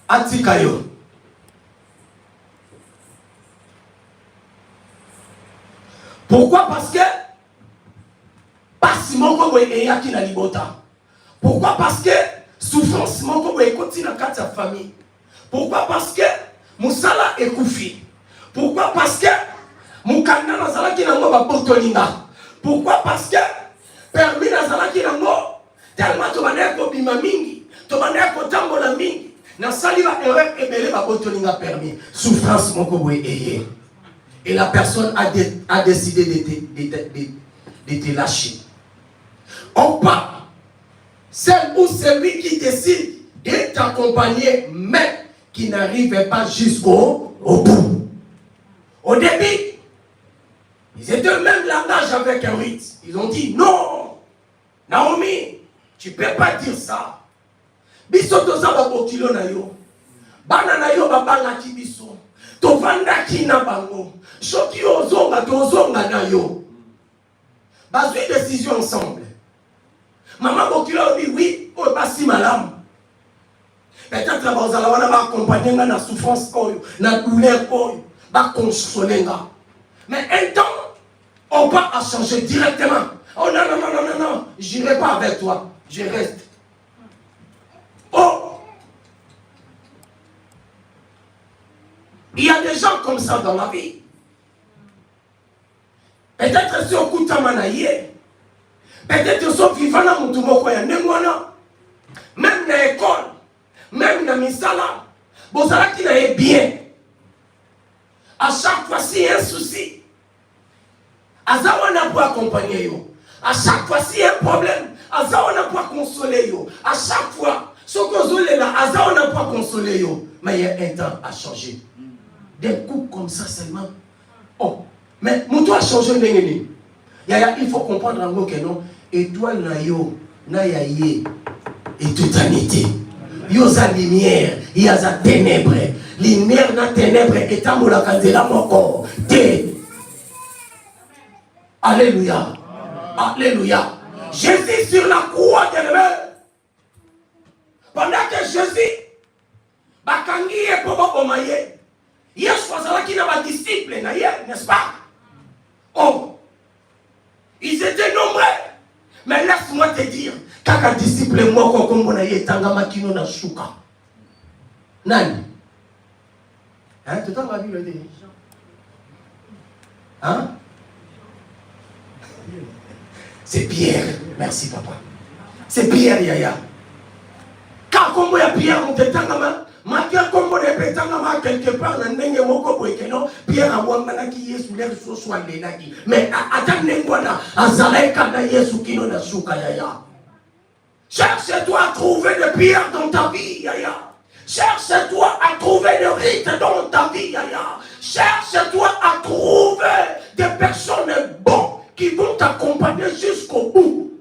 Atikayo. Pourquoi? Parce que pas si mon corps est yaki na libota. Pourquoi? Parce que souffrance mon corps est continue dans sa famille. Pourquoi? Parce que Moussala est koufi. Pourquoi? Parce que Moukanda Nazala qui n'a pas portolinga. Pourquoi? Parce que permis nazalaki nango tellement tobandaki kobima mingi tobandaki kotambola mingi nasali ba erreur ebele babotolinga permis souffrance moko boye eye et la personne a décidé de te lâcher. On part celle ou celui qui décide de t'accompagner mais qui n'arrive pas jusqu'au bout. Au début, ils étaient au même langage avec un rite. Ils ont dit non, Naomi, tu ne peux pas dire ça. Biso toza babokilo na yo. Bana na yo babanga ki biso. Tovanda ki na bango. Soki ozonga tozonga na yo. Bazui décision ensemble. Maman bokilo dit oui, oh basi malam. Peut-être que vous allez accompagner dans la souffrance, dans la douleur, va consoler. Mais un temps, on va changer directement. Oh non, non, non, non, non, non, je n'irai pas avec toi, je reste. Oh! Il y a des gens comme ça dans la vie. Peut-être si on coûte à manayer, peut-être si on vit dans le monde, même dans l'école, même dans misala, vous allez qu'il est bien. À chaque fois, s'il y a un souci, Azawana pour accompagner yo. À chaque fois, s'il y a un problème, Azawana pour consoler yo. À chaque fois, ce que vous là, Azawana pour consoler yo. Mais il y a un temps à changer. Des coups comme ça seulement. Oh, mais mon toit a changé. Il faut comprendre en gros que non. Étoile na yo, na yaye, et totalité. Il y a la lumière, il y a la ténèbre. Lumière na ténèbre est à mon candela mon corps. Alléluia. Alléluia. Jésus sur la croix de l'homme. Pendant que Jésus, bakangi et pobo omaye, Yesu azalaki na ba disciple na ye, n'est-ce pas? Oh, ils étaient nombreux. Mais laisse-moi te dire, kaka disciple moko kombo na ye tanga makino na shuka. Nani? Hein, tu t'en vas dire le dé? Hein? C'est Pierre. Merci papa. C'est Pierre Yaya. Quand kombo ya Pierre on te tanga ma, makia kombo de petanga ma quelque part na ndenge moko boekeno, Pierre awangana ki Yesu le so soit le naki. Mais ata nengwana azalaika na Yesu kino na shuka Yaya. Cherche-toi à trouver des pierres dans ta vie, Yaya. Cherche-toi à trouver des rites dans ta vie, Yaya. Cherche-toi à trouver des personnes bonnes qui vont t'accompagner jusqu'au bout.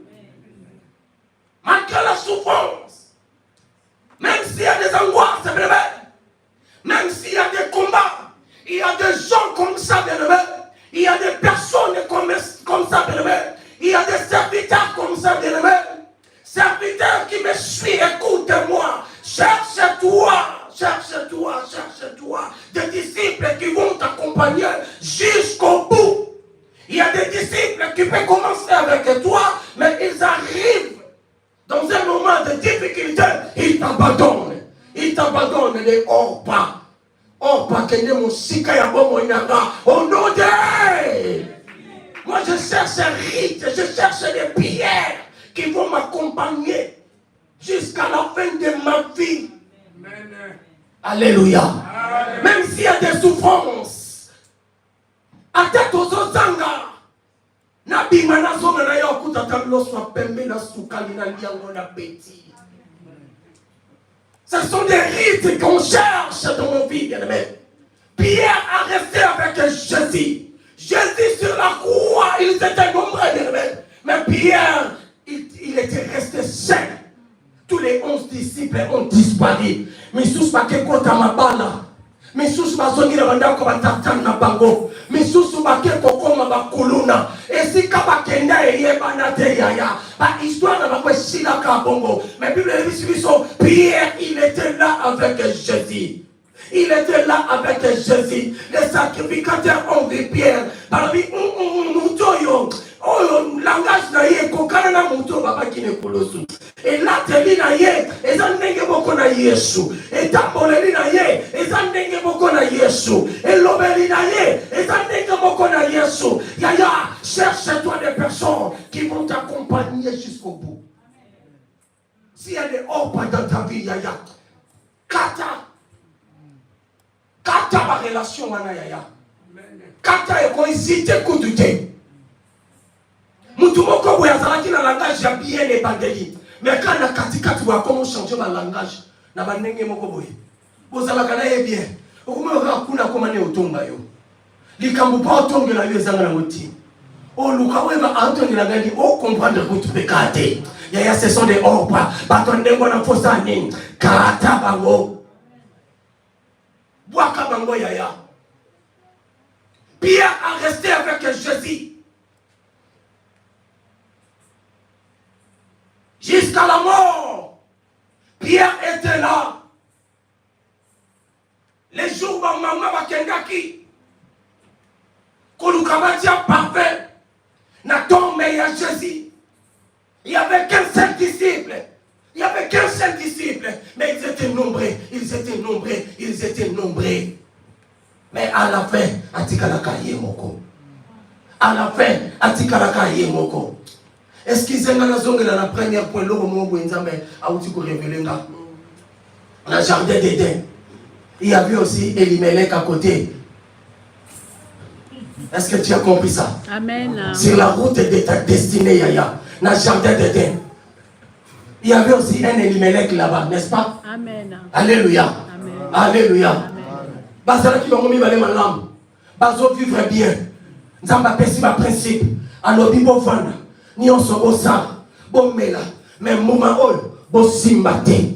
Malgré la souffrance, même s'il y a des angoisses, même s'il y a des combats, il y a des gens comme ça, il y a des personnes comme ça, il y a des serviteurs comme ça, serviteur qui me suit, écoute-moi. Cherche-toi des disciples qui vont t'accompagner jusqu'au bout. Il y a des disciples qui peuvent commencer avec toi, mais ils arrivent dans un moment de difficulté, ils t'abandonnent. Ils t'abandonnent les hors pas. Hors pas, que mon sika ya bomo inanga. Au nom de... Moi je cherche un rite, je cherche des prières qui vont m'accompagner jusqu'à la fin de ma vie. Amen. Alléluia. Amen. Même s'il y a des souffrances, à tête aux zanga, Nabima na zonga na yo kutata soit pembe na sukali na liango na petit. Ce sont des rites qu'on cherche dans mon vie, bien-aimé. Pierre a resté avec Jésus. Jésus sur la croix, il était nombreux, bien-aimé. Mais Pierre, il était resté seul. Tous les 11 disciples ont disparu. Mais sous ma kekota mabala. Mais sous ma zone, il a bandako batatan na bango. Mais sous ma kekoko mabakuluna. Et si kabakenda eye banate yaya. Ba histoire na bakwe sila kabongo. Mais Bible dit Pierre, il était là avec Jésus. Il était là avec Jésus. Les sacrificateurs ont vu Pierre. Par lui, mutoyo. Oh, langage na ye kokana na muto baba kine kolosu. Et là teli na ye, ezandenge boko na Yesu. Et tamboleli na ye, ezandenge boko na Yesu. Et lobeli na ye, ezandenge boko na Yesu. Yaya, cherche-toi des personnes qui vont t'accompagner jusqu'au bout. S'il y a des hors dans ta vie, Yaya, kata ma relation, Yaya. Kata et coïncité, koutouté. Moutoumoko, vous avez un langage bien évangélique. Mais quand la katikati, vous avez comment changer mon langage. Na banenge moko boye. Bozala kana ye bien. Okumaka kuna komane otonga yo. Likambo pa otongela yo ezanga na moti. O luka weba antongela ngani o comprendre que tu pekate. Yaya ce sont des orpa. Batondengo na fosa nini. Kata bango. Boaka bango yaya. Pierre a resté avec Jésus. Jusqu'à la mort. Pierre était là. Les jours où maman va kengaki. Kolukabatia parfait. N'a tombé à Jésus. Il n'y avait qu'un seul disciple. Il n'y avait qu'un seul disciple. Mais ils étaient nombreux. Ils étaient nombreux. Ils étaient nombreux. Mais à la fin, Atikalaka Yemoko. À la fin, Atikalaka Yemoko. Est-ce qu'ils ont la première point, l'eau au Nzambe a aussi révélé dans le jardin d'Éden. Il y avait aussi Elimelech à côté. Est-ce que tu as compris ça? Amen. Sur la route de ta destinée, Yaya, dans le jardin d'Éden. Il y avait aussi un Elimelech là-bas, n'est-ce pas? Amen. Alléluia. Amen. Alléluia. Bazala qui va mourir dans ma langue. Bazo vivre bien. Nzamba pesi ma principe. Alobi bo vanda. Ni on se bossa. Bon mela. Mais mouma ol. Bo simbate.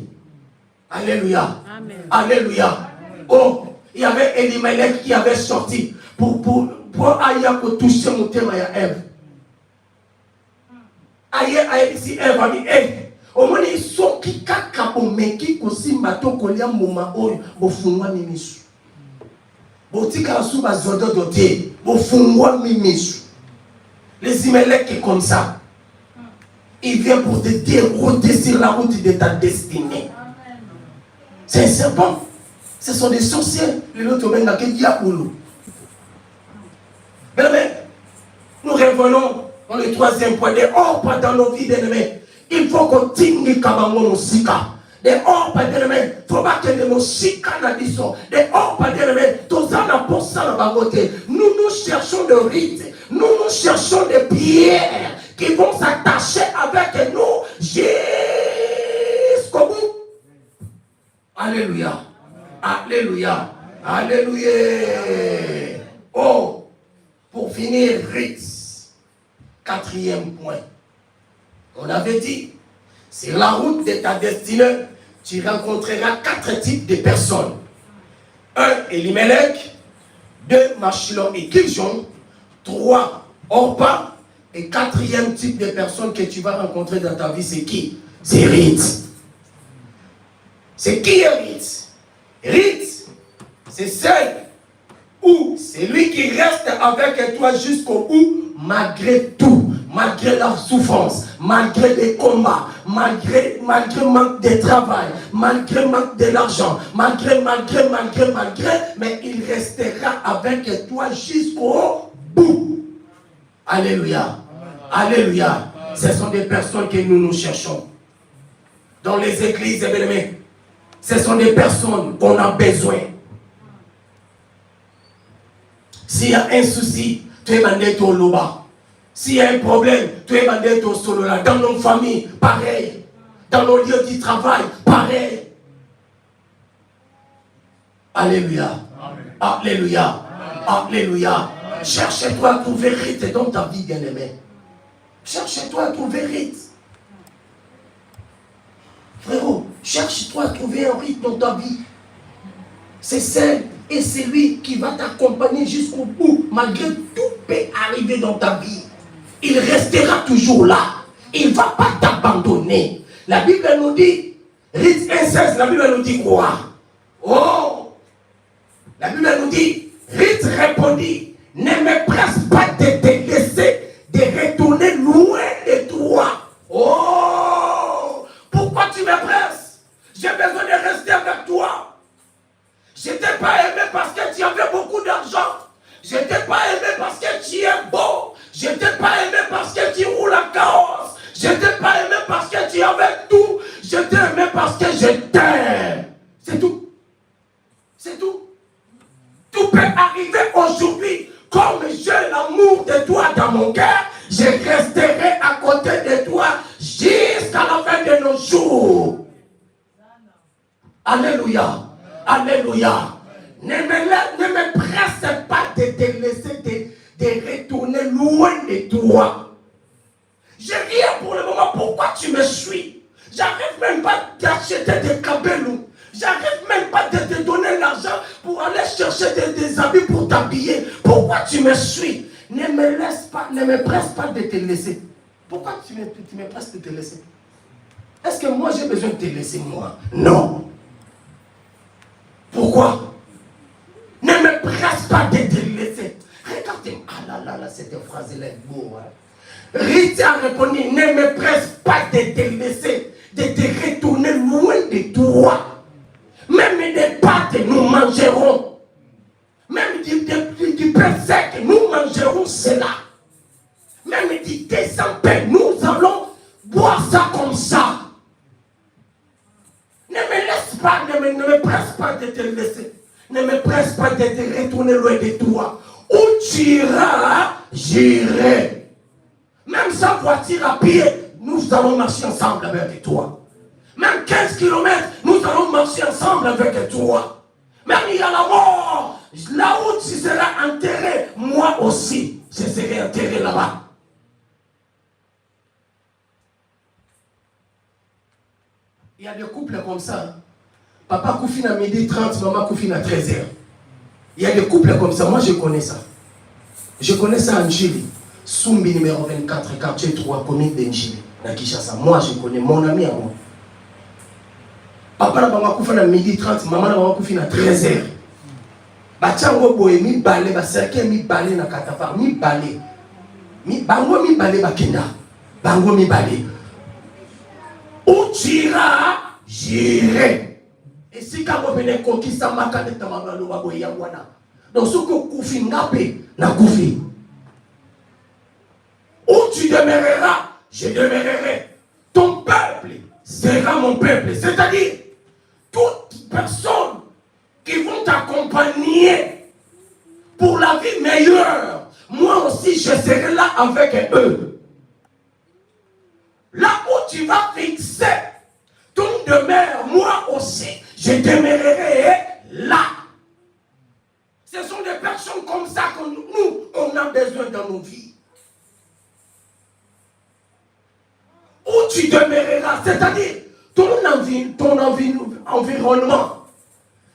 Alléluia. Amen. Alléluia. Oh, il y avait Elimelech qui avait sorti pour Aya pour toucher mon thème à Ève. Aya ici Ève a dit au moins ils sont qui kaka au meki ko simbato ko lia mouma ol bo fungwa mimisu. Botika souba zodo doté, bo fungwa mimisu. Les Imelec est comme ça. Il vient pour te dérouter sur la route de ta destinée. C'est un serpent. Ce sont des sorciers. Les autres venga que diabolo. Mais nous revenons dans le troisième point. Des orpes dans nos vies d'ennemis. Il faut qu'on tingue kabango musika. Des orpes d'ennemis. Il faut pas que les musika na biso. Des orpes d'ennemis. Tous en a pour ça la bagote. Nous cherchons de rites. Nous cherchons des pierres qui vont s'attacher avec nous jusqu'au bout. Alléluia. Alléluia. Alléluia. Oh, pour finir, rites. Quatrième point. On avait dit, sur la route de ta destinée, tu rencontreras 4 types de personnes. 1, Elimelech. 2, Machlon et Kiljon. 3, Orpa. Et 4e type de personnes que tu vas rencontrer dans ta vie, c'est qui? C'est Rite. C'est qui est Rite? Rite, c'est celle ou c'est lui qui reste avec toi jusqu'au bout, malgré tout, malgré la souffrance, malgré les combats, malgré manque de travail, malgré manque de l'argent, malgré, mais il restera avec toi jusqu'au bout. Alléluia. Alléluia. Ce sont des personnes que nous cherchons. Dans les églises, bien-aimés, ce sont des personnes qu'on a besoin. S'il y a un souci, tu es mandé au loba. S'il y a un problème, tu es mandé au solo là. Dans nos familles, pareil. Dans nos lieux de travail, pareil. Alléluia. Amen. Alléluia. Amen. Alléluia. Cherche-toi à trouver Rite dans ta vie, bien-aimé. Cherche-toi à trouver Rite. Frérot, cherche-toi à trouver un Rite dans ta vie. C'est celle et c'est lui qui va t'accompagner jusqu'au bout. Malgré tout peut arriver dans ta vie. Il restera toujours là. Il ne va pas t'abandonner. La Bible nous dit, Rite 1,16, la Bible nous dit quoi? Oh! La Bible nous dit, Rite répondit, ne me presse pas de te laisser, de retourner loin de toi. Oh! Pourquoi tu me presses? J'ai besoin de rester avec toi. Je ne t'ai pas aimé parce que tu avais beaucoup d'argent. Je ne t'ai pas aimé parce que tu es beau. Je Je t'ai pas aimé parce que tu roules la carrosse. Je t'ai pas aimé parce que tu avais tout. Je t'ai aimé parce que je t'aime. C'est tout. C'est tout. Tout peut arriver aujourd'hui. Comme j'ai l'amour de toi dans mon cœur, je resterai à côté de toi jusqu'à la fin de nos jours. Alléluia. Alléluia. Ne me presse pas de te laisser de retourner loin de toi. J'ai rien pour le moment. Pourquoi tu me suis? J'arrive même pas d'acheter des cabelous. J'arrive même pas de te donner l'argent pour aller chercher des habits pour t'habiller. Pourquoi tu me suis? Ne me presse pas de te laisser. Pourquoi tu me presses de te laisser? Est-ce que moi j'ai besoin de te laisser moi? Non. Pourquoi? Ne me presse pas de te laisser. Regardez, ah là, cette phrase-là est beau. Hein? Rita a répondu, ne me presse pas de te laisser, de te retourner loin de toi. Même des pâtes, nous mangerons. Même du pain sec, nous mangerons cela. Même du thé sans pain, nous allons boire ça comme ça. Ne me laisse pas, ne me presse pas de te laisser. Ne me presse pas de te retourner loin de toi. Où tu iras, j'irai. Même sans voiture à pied, nous allons marcher ensemble avec toi. Même 15 km, nous allons marcher ensemble avec toi. Même il y a la mort. Là où tu seras enterré, moi aussi, je serai enterré là-bas. Il y a des couples comme ça. Papa coufine à 12h30, maman coufine à 13h. Il y a des couples comme ça. Moi, je connais ça. Je connais ça en Chili. Sumbi numéro 24, quartier 3, commune d'Enjili. Moi, je connais mon ami à moi. Papa n'a pas coufé à 12h30, maman n'a pas coufé à 13h. Bachango boye mi balé, ba cercle mi balé na katafar, mi balé. Bango mi balé bakenda. Bango mi balé. Où tu iras, j'irai. Et si quand vous venez conquista maka de tamabalo waboye yangwana. Donc ce que koufi ngapé na koufi. Où tu demeureras, je demeurerai. Ton peuple sera mon peuple. C'est-à-dire, toute personne qui vont t'accompagner pour la vie meilleure, moi aussi je serai là avec eux. Là où tu vas fixer ton demeure, moi aussi je demeurerai là. Ce sont des personnes comme ça que nous, on a besoin dans nos vies. Où tu demeureras, c'est-à-dire ton environnement.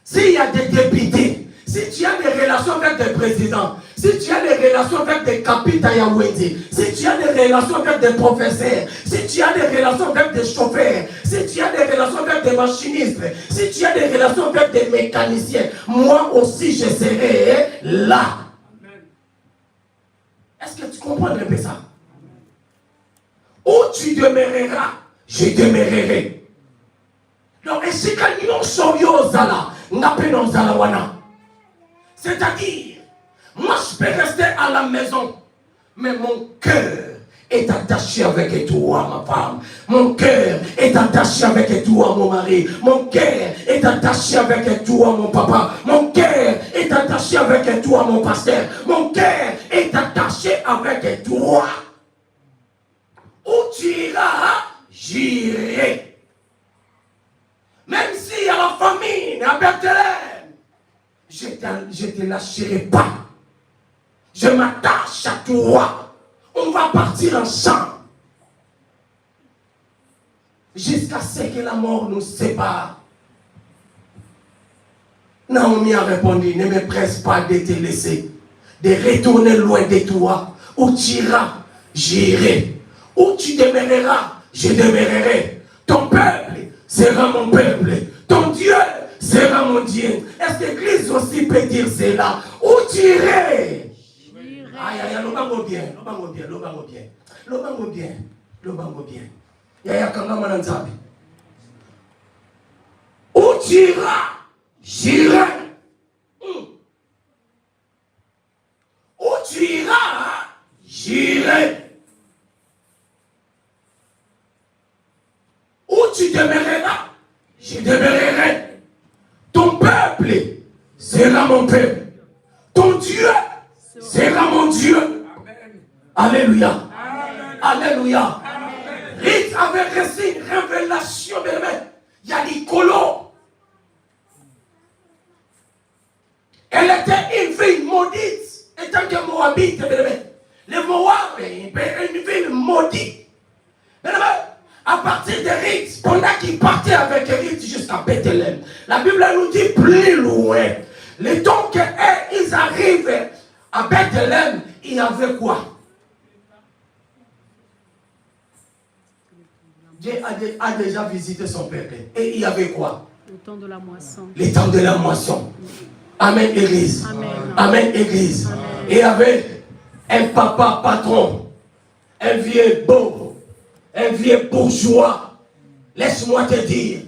S'il y a des députés, si tu as des relations avec des présidents, si tu as des relations avec des capitaines Yawédi, si tu as des relations avec des professeurs, si tu as des relations avec des chauffeurs, si tu as des relations avec des machinistes, si tu as des relations avec des mécaniciens, moi aussi je serai là. Est-ce que tu comprends un peu ça? Où tu demeureras, je demeurerai. Donc, et si nous sommes c'est-à-dire, moi je peux rester à la maison, mais mon cœur est attaché avec toi, ma femme. Mon cœur est attaché avec toi, mon mari. Mon cœur est attaché avec toi, mon papa. Mon cœur est attaché avec toi, mon pasteur. Mon cœur est attaché avec toi. Où tu iras, j'irai. Même s'il y a la famine à Bethléem, je ne te lâcherai pas. Je m'attache à toi. On va partir ensemble. Jusqu'à ce que la mort nous sépare. Naomi a répondu, ne me presse pas de te laisser, de retourner loin de toi. Où tu iras, j'irai. Où tu demeureras, je demeurerai. Ton peuple sera mon peuple. Ton Dieu sera mon Dieu. Est-ce que l'Église aussi peut dire cela? Où tu irais? Aïe, aïe, le bango bien, le bango bien, le bango bien. Le bango bien, le bango bien. Yaya kangama nanzabe. Où tu iras, j'irai. Où tu iras, j'irai. Où tu demeureras, je demeurerai. Ton peuple sera mon peuple. Ton Dieu sera mon Dieu. Alléluia. Alléluia. Ruth avait reçu une révélation de l'homme. Il y a des colons. Elle était une fille maudite. Étant que Moabite, les Moab, une ville maudite. À partir de Ruth, pendant qu'il partait avec Ruth jusqu'à Bethléem, la Bible nous dit plus loin. Le temps qu'ils arrivent à Bethléem, il y avait quoi? Dieu a déjà visité son peuple. Et il y avait quoi? Le temps de la moisson. Le temps de la moisson. Amen, Église. Amen. Amen, Église. Amen. Et il y avait un papa patron, un vieux beau, un vieux bourgeois. Laisse-moi te dire,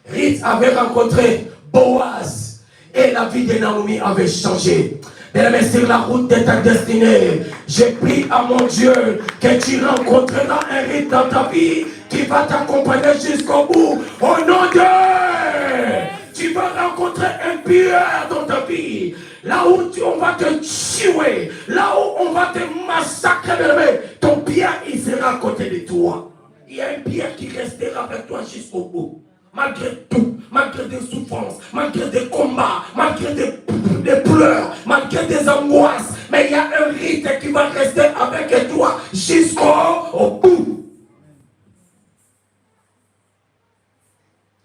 Ruth avait rencontré Boaz et la vie de Naomi avait changé. Bien-aimé, sur la route de ta destinée, je prie à mon Dieu que tu rencontreras un Ruth dans ta vie qui va t'accompagner jusqu'au bout. Au nom de... Tu vas rencontrer un Pierre dans ta vie. Là où on va te tuer, là où on va te massacrer, bien-aimé, ton Pierre, il sera à côté de toi. Il y a un Pierre qui restera avec toi jusqu'au bout. Malgré tout, malgré des souffrances, malgré des combats, malgré des pleurs, malgré des angoisses, mais il y a un rite qui va rester avec toi jusqu'au bout.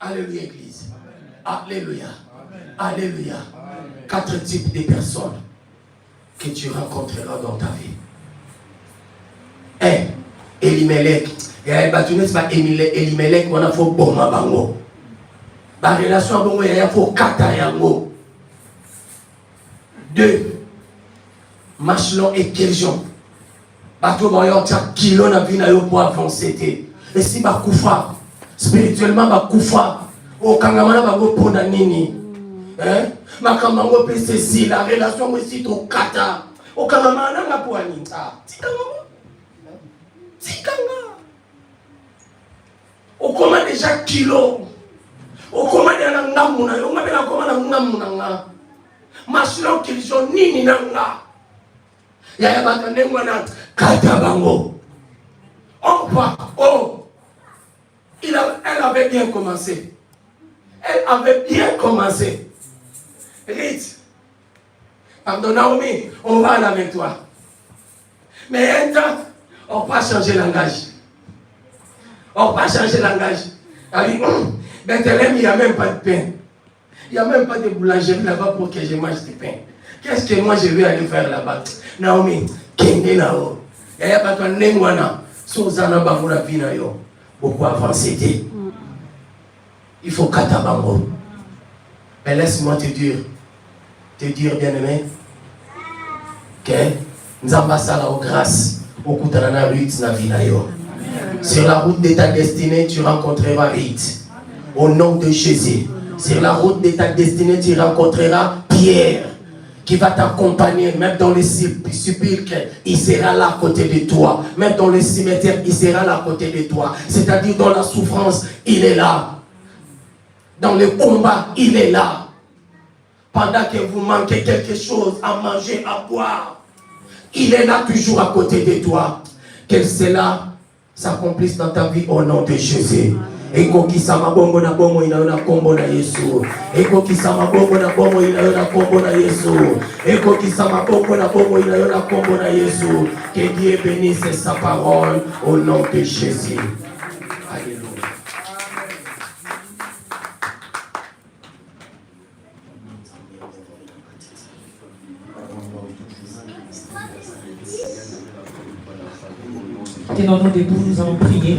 Alléluia, Église. Alléluia. Alléluia. 4 types de personnes que tu rencontreras dans ta vie. 1. Elimelech. Et la bâtonne, c'est pas Elimelech, on a fait bon bango. La relation bon, il y a fait kata yango. 2. Machelon et Kirjon. Bateau boyot tcha kilo na vie na yo pour avancer. Et si ba kufa spirituellement ba kufa o kangamana ba go pona nini. Hein? Makamango pe ceci la relation aussi to kata. O kangamana na pour aninta. Tikanga. O comment déjà kilo. O comment na ngamuna yo ngabela comment na ngamuna nga. Machelon Kirjon nini na nga. Yaya bakanengwa na kata bango. On va, elle avait bien commencé. Elle avait bien commencé. Ruth, pardon Naomi, on va là avec toi. Mais un temps, on va changer le langage. On va changer le langage. Bethléem, il n'y a même pas de pain. Il n'y a même pas de boulangerie là-bas pour que je mange du pain. Qu'est-ce que moi je vais aller faire là-bas? Naomi, kende nao. Yaya batwa nengwana. Sozana bango la vie na yo. Beaucoup avancer. Il faut kata bango. Mais laisse-moi te dire bien-aimé, que nous avons la grâce au Koutanana Ruth na vie na yo. Sur la route de ta destinée, tu rencontreras Ruth. Au nom de Jésus. Sur la route de ta destinée, tu rencontreras Pierre, qui va t'accompagner, même dans les sépulcres, il sera là à côté de toi. Même dans le cimetière, il sera là à côté de toi. C'est-à-dire dans la souffrance, il est là. Dans le combat, il est là. Pendant que vous manquez quelque chose à manger, à boire, il est là toujours à côté de toi. Que cela s'accomplisse dans ta vie au nom de Jésus. Eko kisama bongo na bongo inaona kombo na Yesu. Eko kisama bongo na bongo inaona kombo na Yesu. Eko kisama bongo na bongo inaona kombo na Yesu. Que Dieu bénisse sa parole au nom de Jésus. Alléluia. Tenons-nous debout, nous allons prier.